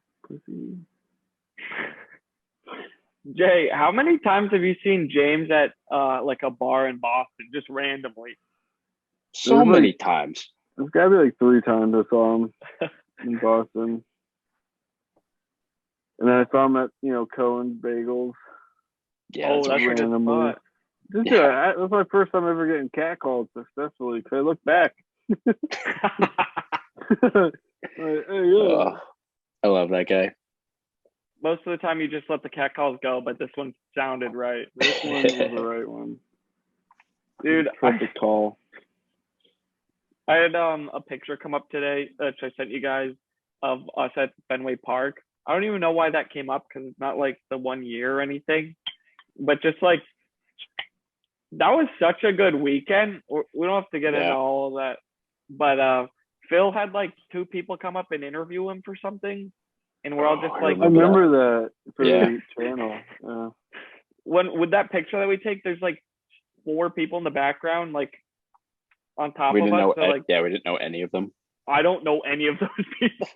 Jay, how many times have you seen James at like a bar in Boston, just randomly? So many times. It's gotta be like 3 times I saw him in Boston. And then I saw him at, Cohen Bagels. Yeah, that's a good spot. That was my first time ever getting catcalled successfully, because I look back. I love that guy. Most of the time, you just let the cat calls go, but this one sounded right. This one was the right one. Dude, Perfect call. I had a picture come up today that I sent you guys of us at Fenway Park. I don't even know why that came up because it's not like the 1 year or anything, but just like that was such a good weekend. We don't have to get into all of that, but Phil had like 2 people come up and interview him for something, and we're all just like, I remember that for the channel. when with that picture that we take, there's like 4 people in the background, like on top We of didn't us. know. So, like, Yeah, we didn't know any of them. I don't know any of those people.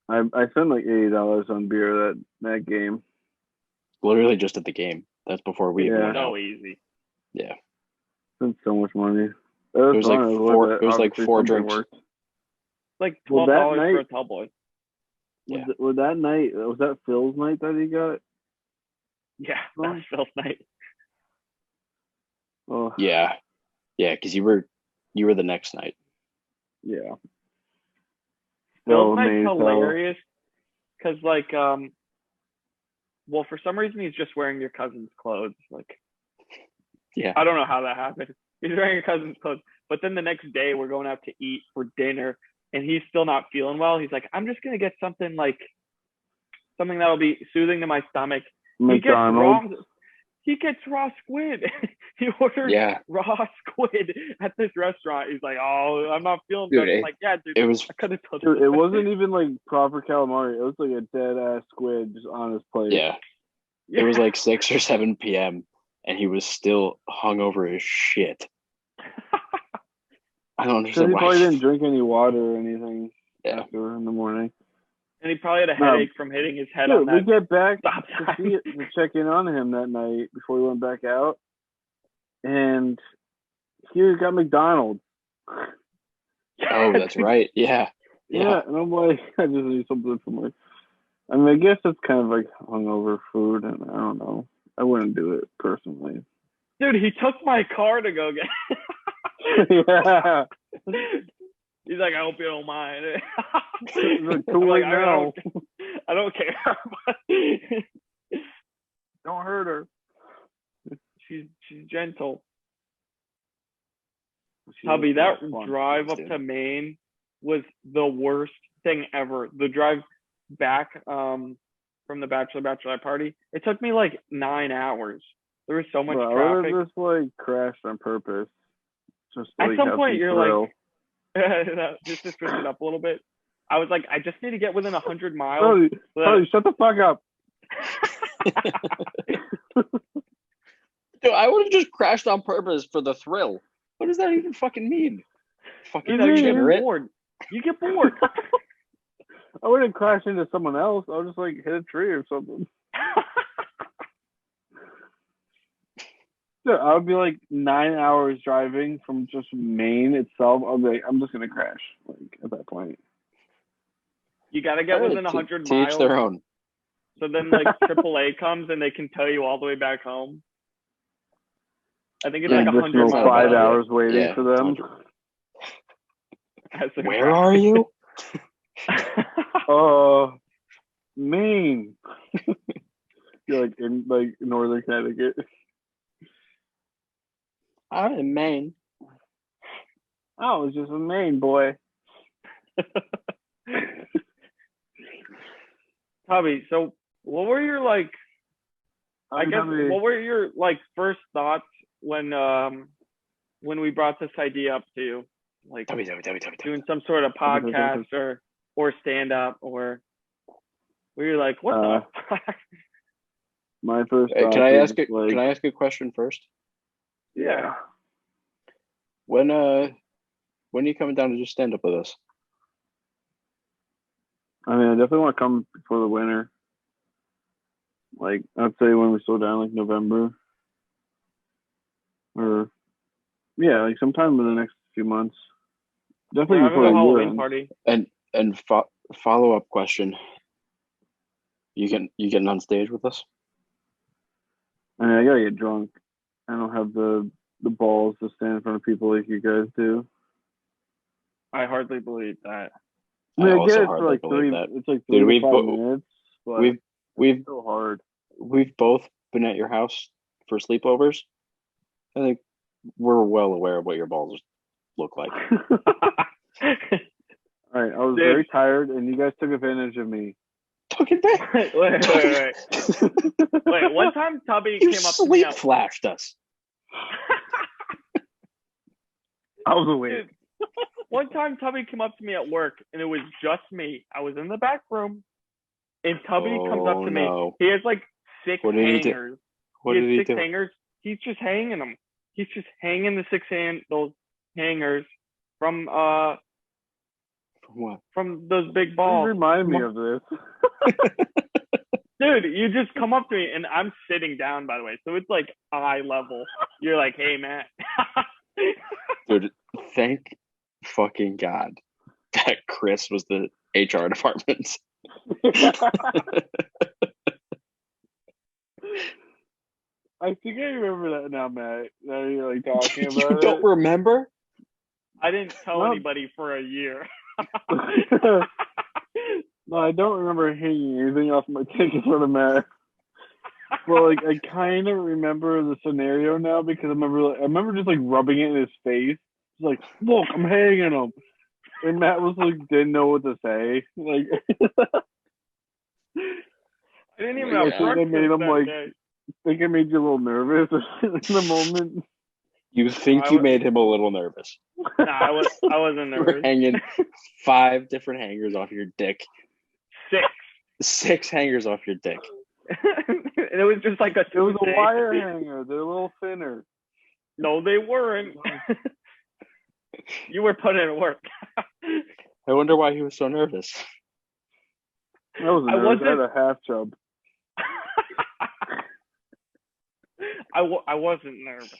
I spent like $80 on beer that game. Literally just at the game. That's before we even Yeah. went out. So easy. Yeah. Spent so much money. It was like fun. four- it was like Obviously 4 something drinks. worked. Like Well, $12 that for night- a tall boy. Yeah. Was that night? Was that Phil's night that he got? Yeah, that's Phil's night. Oh Yeah. Yeah, because you were the next night. yeah. Phil's night's amazing. hilarious because, like, well, for some reason he's just wearing your cousin's clothes. Like, Yeah. I don't know how that happened. He's wearing your cousin's clothes, but then the next day we're going out to eat for dinner, and he's still not feeling well. He's like, I'm just gonna get something that'll be soothing to my stomach. McDonald's. He gets raw squid. He ordered Yeah. raw squid at this restaurant. He's like, "Oh, I'm not feeling Dude, good." I'm like, "Yeah, dude, It was I could have told Dude, you." it wasn't even like proper calamari. It was like a dead ass squid just on his plate. yeah. It was like 6 or 7 p.m. and he was still hungover as shit. I don't Because understand he why. probably didn't drink any water or anything Yeah. after in the morning. And he probably had a headache from hitting his head Dude, on we that. get back stop to sign. check in on him that night before we went back out, and he got McDonald's. Oh, that's right. Yeah. Yeah, and I'm like, I just need something for my. I mean, I guess it's kind of like hungover food, and I don't know. I wouldn't do it personally. Dude, he took my car to go get. Yeah. He's like, I hope you don't mind. Like, too I'm late like, now. I don't care. Don't hurt her. She's gentle. She Hubby, was that fun. drive up dude. to Maine was the worst thing ever. The drive back from the bachelor party, it took me like 9 hours. There was so much Bro, I traffic. would have just like crashed on purpose. Just At like some have point, some you're thrill. like, just to switch it up a little bit. I was like, I just need to get within 100 miles. Charlie, shut the fuck up. Dude, I would have just crashed on purpose for the thrill. What does that even fucking mean? Fucking You know, you get degenerate. bored. You get bored. I wouldn't crash into someone else. I would just like hit a tree or something. Dude, I would be like 9 hours driving from just Maine itself. I'll be like, I'm just gonna crash. Like at that point. You got to get Hey, within to 100 each miles. their own. So then, like, AAA comes and they can tow you all the way back home. I think it's Yeah, like 100 additional miles. 5 out. hours waiting Yeah, for them. As they're Where are you? Maine. You're like in like northern Connecticut. I'm in Maine. I was just a Maine boy. Hubby, so what were your like? I guess what were your like first thoughts when we brought this idea up to you, like doing some sort of podcast or stand up, or were you like, what the fuck? My first Hey, thought can I was ask it? like, Can I ask a question first? yeah. When are you coming down to just stand up with us? I mean, I definitely want to come before the winter. Like, I'd say when we slow down, like November. Or, yeah, like sometime in the next few months. Definitely We're having before a the year Halloween ends. party. And follow up question. You getting on stage with us? I mean, I gotta get drunk. I don't have the balls to stand in front of people like you guys do. I hardly believe that. I mean, I get also it for hardly like believe 3. that. It's like Dude, 3 to 5 minutes, but we've it's so hard. we've both been at your house for sleepovers. I think we're well aware of what your balls look like. All right, I was Dude. very tired, and you guys took advantage of me. Took it back. Wait. Wait, one time Tubby You came up to me. sleep flashed us. I was awake. Dude, one time Tubby came up to me at work, and it was just me. I was in the back room, and Tubby comes up to me. No. He has like 6 What did he do? hangers. What he did has he 6 do? hangers. He's just hanging them. He's just hanging the those hangers from What? from those big Please balls. remind me of this. Dude, you just come up to me, and I'm sitting down, by the way, so it's like eye level. You're like, hey, man. Dude, thank fucking God that Chris was the HR department. I think I remember that now, Matt. Now you're like talking about You don't remember? I didn't tell No. anybody for a year. No, I don't remember hanging anything off my ticket for the Matt. Well, like I kind of remember the scenario now because I remember just like rubbing it in his face. He's like, "Look, I'm hanging him," and Matt was like, didn't know what to say. Like, I didn't even Oh my have God. I breakfast made him, that like- day. I think it made you a little nervous in the moment. You think I you wa- made him a little nervous. Nah, I wasn't You were nervous. hanging 5 different hangers off your dick. 6. 6 hangers off your dick. And it was just like a It was a Tuesday. wire hanger. They're a little thinner. No, they weren't. You were putting in work. I wonder why he was so nervous. I wasn't I nervous. I had wasn't- a half chub. I wasn't nervous.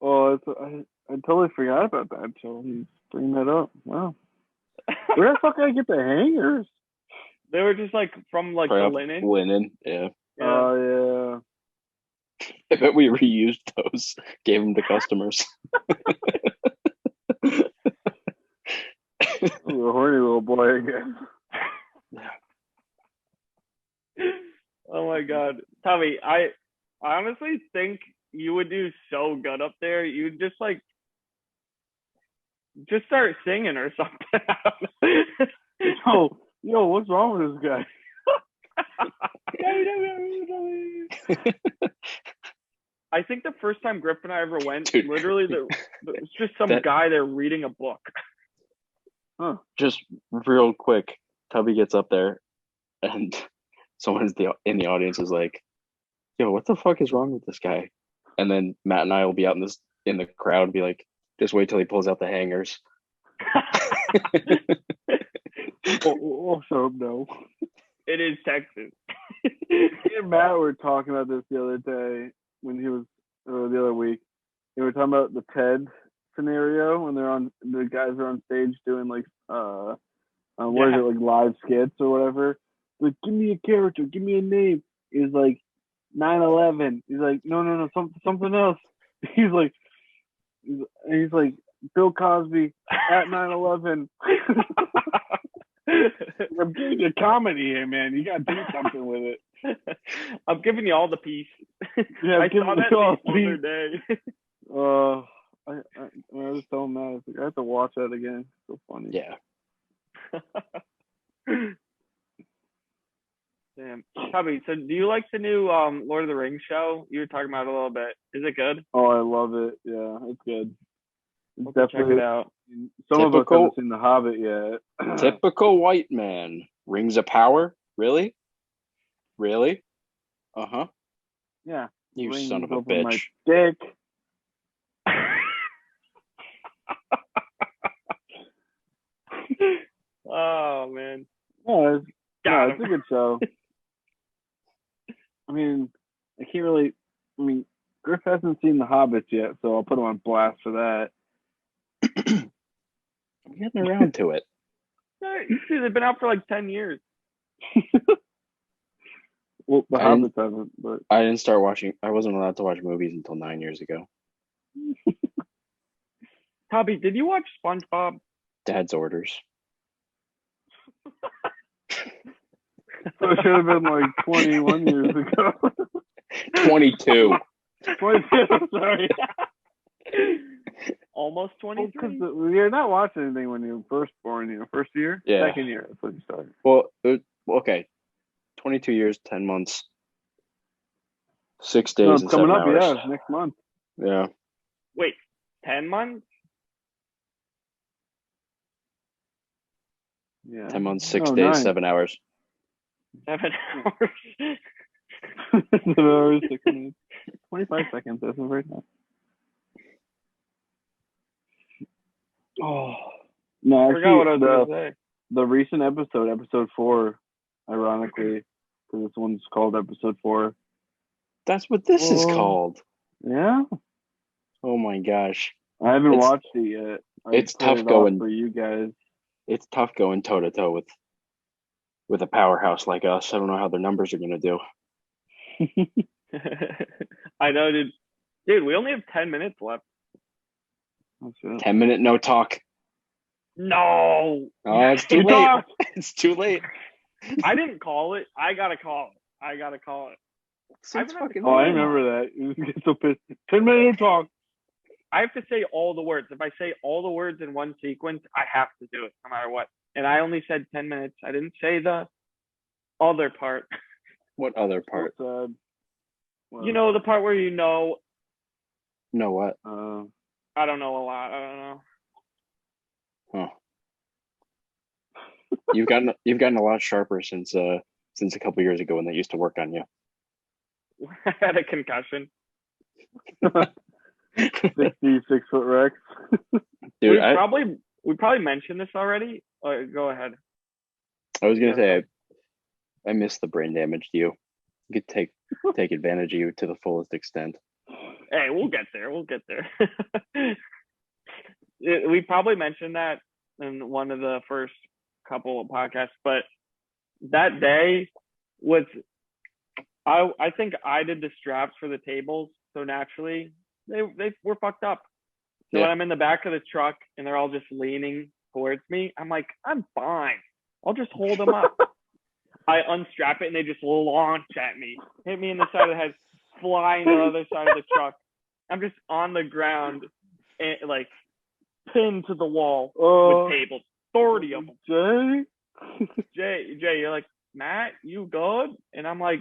Oh, I totally forgot about that. So he's bringing that up. Wow. Where the fuck did I get the hangers? They were just like from like the linen. Linen, yeah. Yeah. Oh I bet we reused those, gave them to customers. yeah. I was a horny little boy again. Oh my God, Tommy, I honestly think you would do so good up there. You'd just start singing or something. Yo, what's wrong with this guy? I think the first time Griff and I ever went, Dude. literally, it's just some That- guy there reading a book. Huh. Just real quick, Tubby gets up there and someone in the audience is like, yo, what the fuck is wrong with this guy? And then Matt and I will be out in the crowd and be like, just wait till he pulls out the hangers. We'll show him no. It is Texas. Me and Matt were talking about this the other day when he was the other week. We were talking about the TED scenario when the guys are on stage doing like what is it, like live skits or whatever. Like, give me a character, give me a name. He's like 9/11. He's like, no, something else. He's like Bill Cosby at 9/11. I'm giving you a comedy here, man. You gotta do something with it. I'm giving you all the pieces. Yeah, I I'm giving saw that you all the the other day. I was telling Matt, I have to watch that again. It's so funny. Yeah. Damn. Tubby, so do you like the new Lord of the Rings show? You were talking about it a little bit. Is it good? Oh, I love it. Yeah, it's good. It's We'll check definitely it out. some of us Typical- haven't seen The Hobbit yet. Typical white man. Rings of power? Really? Really? Uh-huh. Yeah. You Rings son of a over my bitch. dick. Oh man. No, it's Got it's a him. good show. I mean, I can't really. I mean, Griff hasn't seen The Hobbits yet, so I'll put him on blast for that. I'm getting around to it. Dude, they've been out for like 10 years. Well, The I didn't- Hobbits haven't, but I didn't start watching. I wasn't allowed to watch movies until 9 years ago. Tubby, did you watch SpongeBob? Dad's orders. So it should have been like 21 years ago. 22. 22, sorry. Almost Because 23. you're not watching anything when you're first born, first year? Yeah. Second year, that's when you start. Well, okay. 22 years, 10 months, 6 days, No, and it's coming 7 up, hours. yeah, next month. Yeah. Wait, 10 months? Yeah. 10 months, 6 No, days, 9. 7 hours. 7 hours? 7 hours, 6 minutes. 25 seconds, that's right now. Oh. No, I forgot what I was actually, going to say. the recent episode 4, ironically, because this one's called episode 4. That's what this is Oh. called. Yeah? Oh my gosh. I haven't It's- watched it yet. I it's put tough it off going- for you guys. It's tough going toe to toe with a powerhouse like us. I don't know how their numbers are going to do. I know, dude. Dude, we only have 10 minutes left. That's it. 10-minute no talk. No. Oh, it's too You late. talk. It's too late. I didn't call it. I got to call it. Since I've been fucking Oh, I when? remember that. You get so pissed. 10-minute talk. I have to say all the words. If I say all the words in one sequence, I have to do it no matter what. And I only said 10 minutes. I didn't say the other part. What other part? So sad. Well, You know, the part where you know, No, what? I don't know a lot. I don't know. Huh. You've gotten a lot sharper since a couple years ago when they used to work on you. I had a concussion. 66-foot Rex. Dude, We probably mentioned this already. Go ahead. I was gonna say I miss the brain damage to you. You could take advantage of you to the fullest extent. Hey, we'll get there. We'll get there. We probably mentioned that in one of the first couple of podcasts, but that day was I think I did the straps for the tables, so naturally they were fucked up. So Yeah. when I'm in the back of the truck and they're all just leaning towards me, I'm like, I'm fine. I'll just hold them up. I unstrap it and they just launch at me, hit me in the side of the head, fly into the other side of the truck. I'm just on the ground, and, like pinned to the wall with tables, 30 of them. Jay? Jay, you're like, Matt, you good? And I'm like,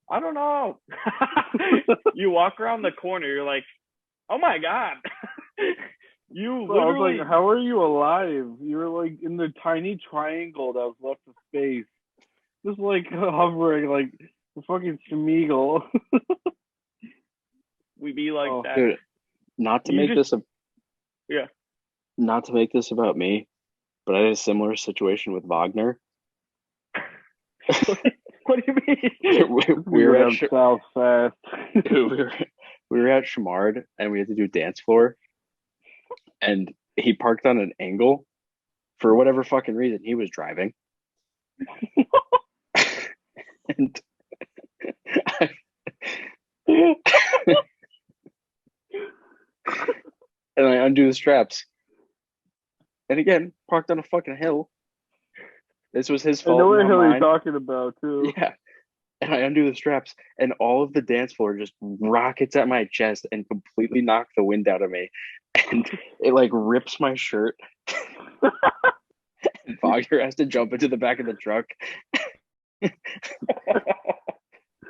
I don't know. You walk around the corner, you're like, oh my God. You Bro, I was literally, like, how are you alive? You were like in the tiny triangle that was left of space. Just like hovering like a fucking Schmeagle. we be like Oh, that. Dude, not to You make just- this not to make this about me, but I had a similar situation with Wagner. What do you mean? we were down at south fast. we were at Shamard and we had to do dance floor, and he parked on an angle for whatever fucking reason. He was driving, and and I undo the straps, and again parked on a fucking hill. This was his I fault. know what not hill mine. you're talking about too. Yeah. And I undo the straps, and all of the dance floor just rockets at my chest and completely knocks the wind out of me. And it like rips my shirt. And Wagner has to jump into the back of the truck.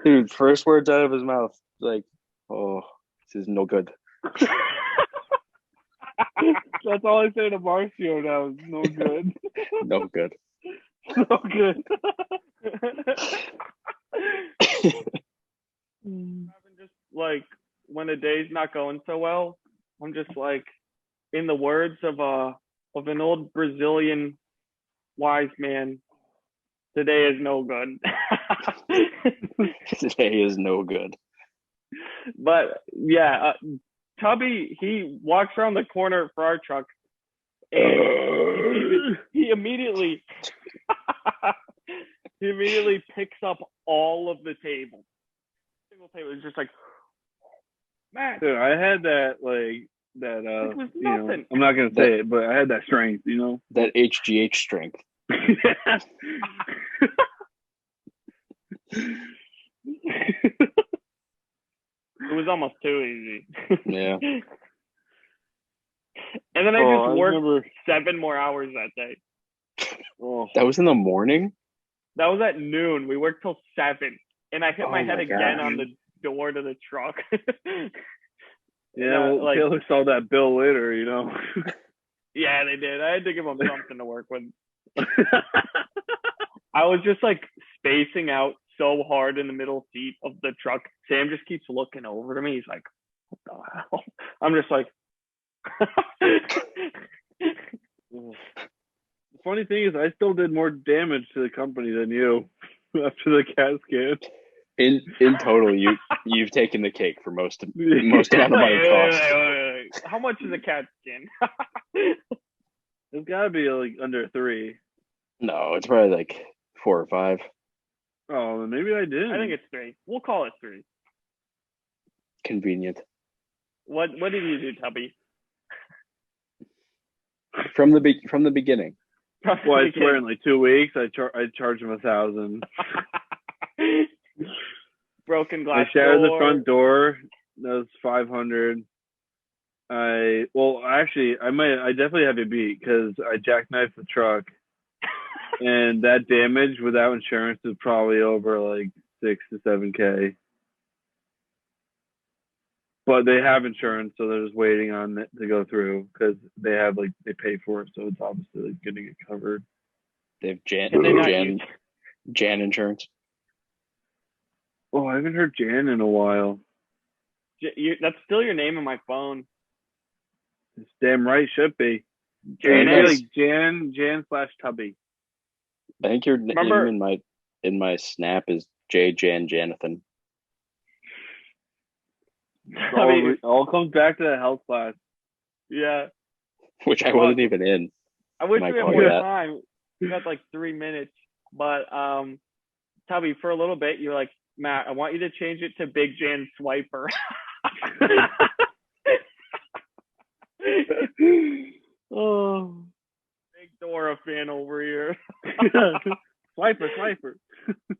Dude, first words out of his mouth, like, oh, this is no good. That's all I say to Marcio now. Is no good. No good. No good. Having just like when the day's not going so well, I'm just like, in the words of an old Brazilian wise man, today is no good. Today is no good. But yeah, Tubby, he walks around the corner for our truck, and he immediately picks up all of the tables. Single table is just like, Matt. Dude, I had that like that It was you know, nothing. I'm not gonna say it, but I had that strength, you know. That HGH strength. It was almost too easy. Yeah. And then I Oh, just I worked remember- 7 more hours that day. Oh, That was in the morning? That was at noon. We worked till 7, and I hit my Oh head my again gosh. on the door to the truck. yeah. Well, like, Taylor saw that bill later, you know. yeah, they did. I had to give them something to work with. I was just like spacing out so hard in the middle seat of the truck. Sam just keeps looking over to me. He's like, "What the hell?" I'm just like. The funny thing is, I still did more damage to the company than you after the CAT scan. In total, you've taken the cake for most amount of my cost. Wait. How much is a cat skin? It's got to be like under 3. No, it's probably like 4 or 5. Oh, then maybe I did. I think it's 3. We'll call it 3. Convenient. What did you do, Tubby? From the beginning. Well, I swear in like 2 weeks, I charge him 1,000. Broken I glass shattered the door. front door. That was 500. I definitely have a beat because I jackknifed the truck, and that damage without insurance is probably over like 6 to 7K. But they have insurance, so they're just waiting on it to go through because they pay for it, so it's obviously like getting it covered. They have Jan insurance. Oh, I haven't heard Jan in a while. That's still your name in my phone. It's damn right should be. Jan Maybe is. like Jan/Tubby. I think your Remember- name in my snap is Jonathan. All comes back to the health class. Yeah. Which I wasn't even in. I wish Can I we had call more you that? time. We got like 3 minutes, but Tubby, for a little bit, you're like, Matt, I want you to change it to Big Jan Swiper. Oh, Big Dora fan over here. Swiper.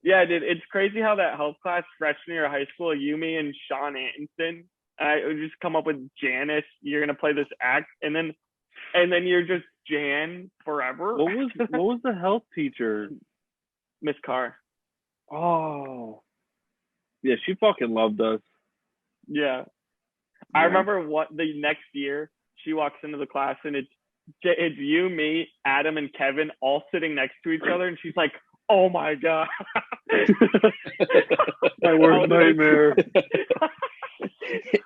Yeah, dude, it's crazy how that health class freshman year of high school, you, me, and Sean Anton, I would just come up with Janice. You're gonna play this act, and then you're just Jan forever. What was the health teacher? Miss Carr? Oh, yeah, she fucking loved us. Yeah. I remember what the next year she walks into the class and it's you, me, Adam, and Kevin all sitting next to each other, and she's like, "Oh my god." My worst nightmare.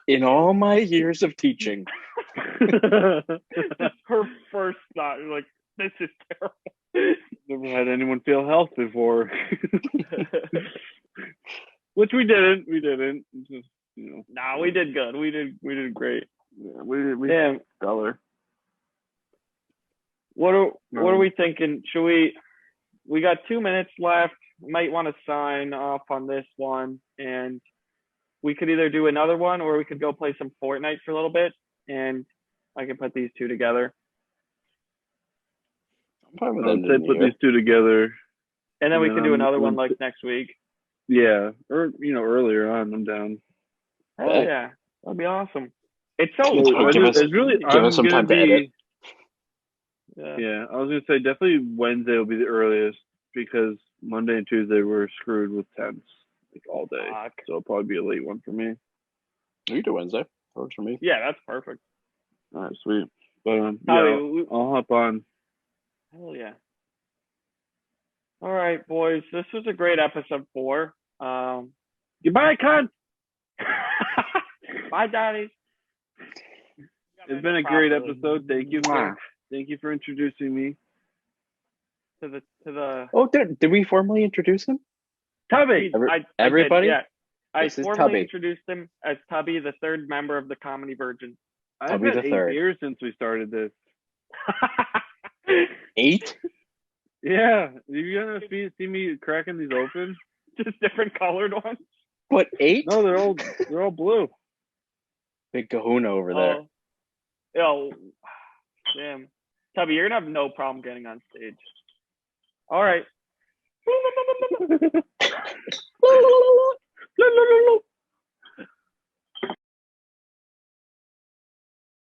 In all my years of teaching. That's her first thought. You're like, this is terrible. Never had anyone feel health before. Which we didn't. Just, you know. Nah, we did good. We did great. Yeah, we Damn. stellar. What are we thinking? Should we got 2 minutes left. Might want to sign off on this one, and we could either do another one or we could go play some Fortnite for a little bit, and I can put these two together. I'm fine with I would say ending put here. these two together. And then we can do another one I'm- like next week. Yeah, or earlier on. I'm down. Hell Yeah. yeah. That'd be awesome. It's so Well, hard. give us- it's really give us some I'm gonna time to edit. Yeah, I was gonna say definitely Wednesday will be the earliest because Monday and Tuesday we're screwed with temps like all day. Fuck. So it'll probably be a late one for me. We can do Wednesday. That works for me. Yeah, that's perfect. All right, sweet. But Holly, I'll hop on. hell yeah. All right, boys. This was a great episode 4. Goodbye, cunt. Bye, Daddy. It's been a great episode. Thank you for introducing me. To the Oh, did we formally introduce him? Tubby. I Everybody? did, yeah. I This is formally Tubby. introduced him as Tubby, the 3rd member of the Comedy Virgin. I've Tubby had the 8 third. years since we started this. 8? Yeah, you gonna see me cracking these open? Just different colored ones. What, 8? No, they're all blue. Big kahuna over there. Oh, Yo, damn. Tubby, you're gonna have no problem getting on stage. All right.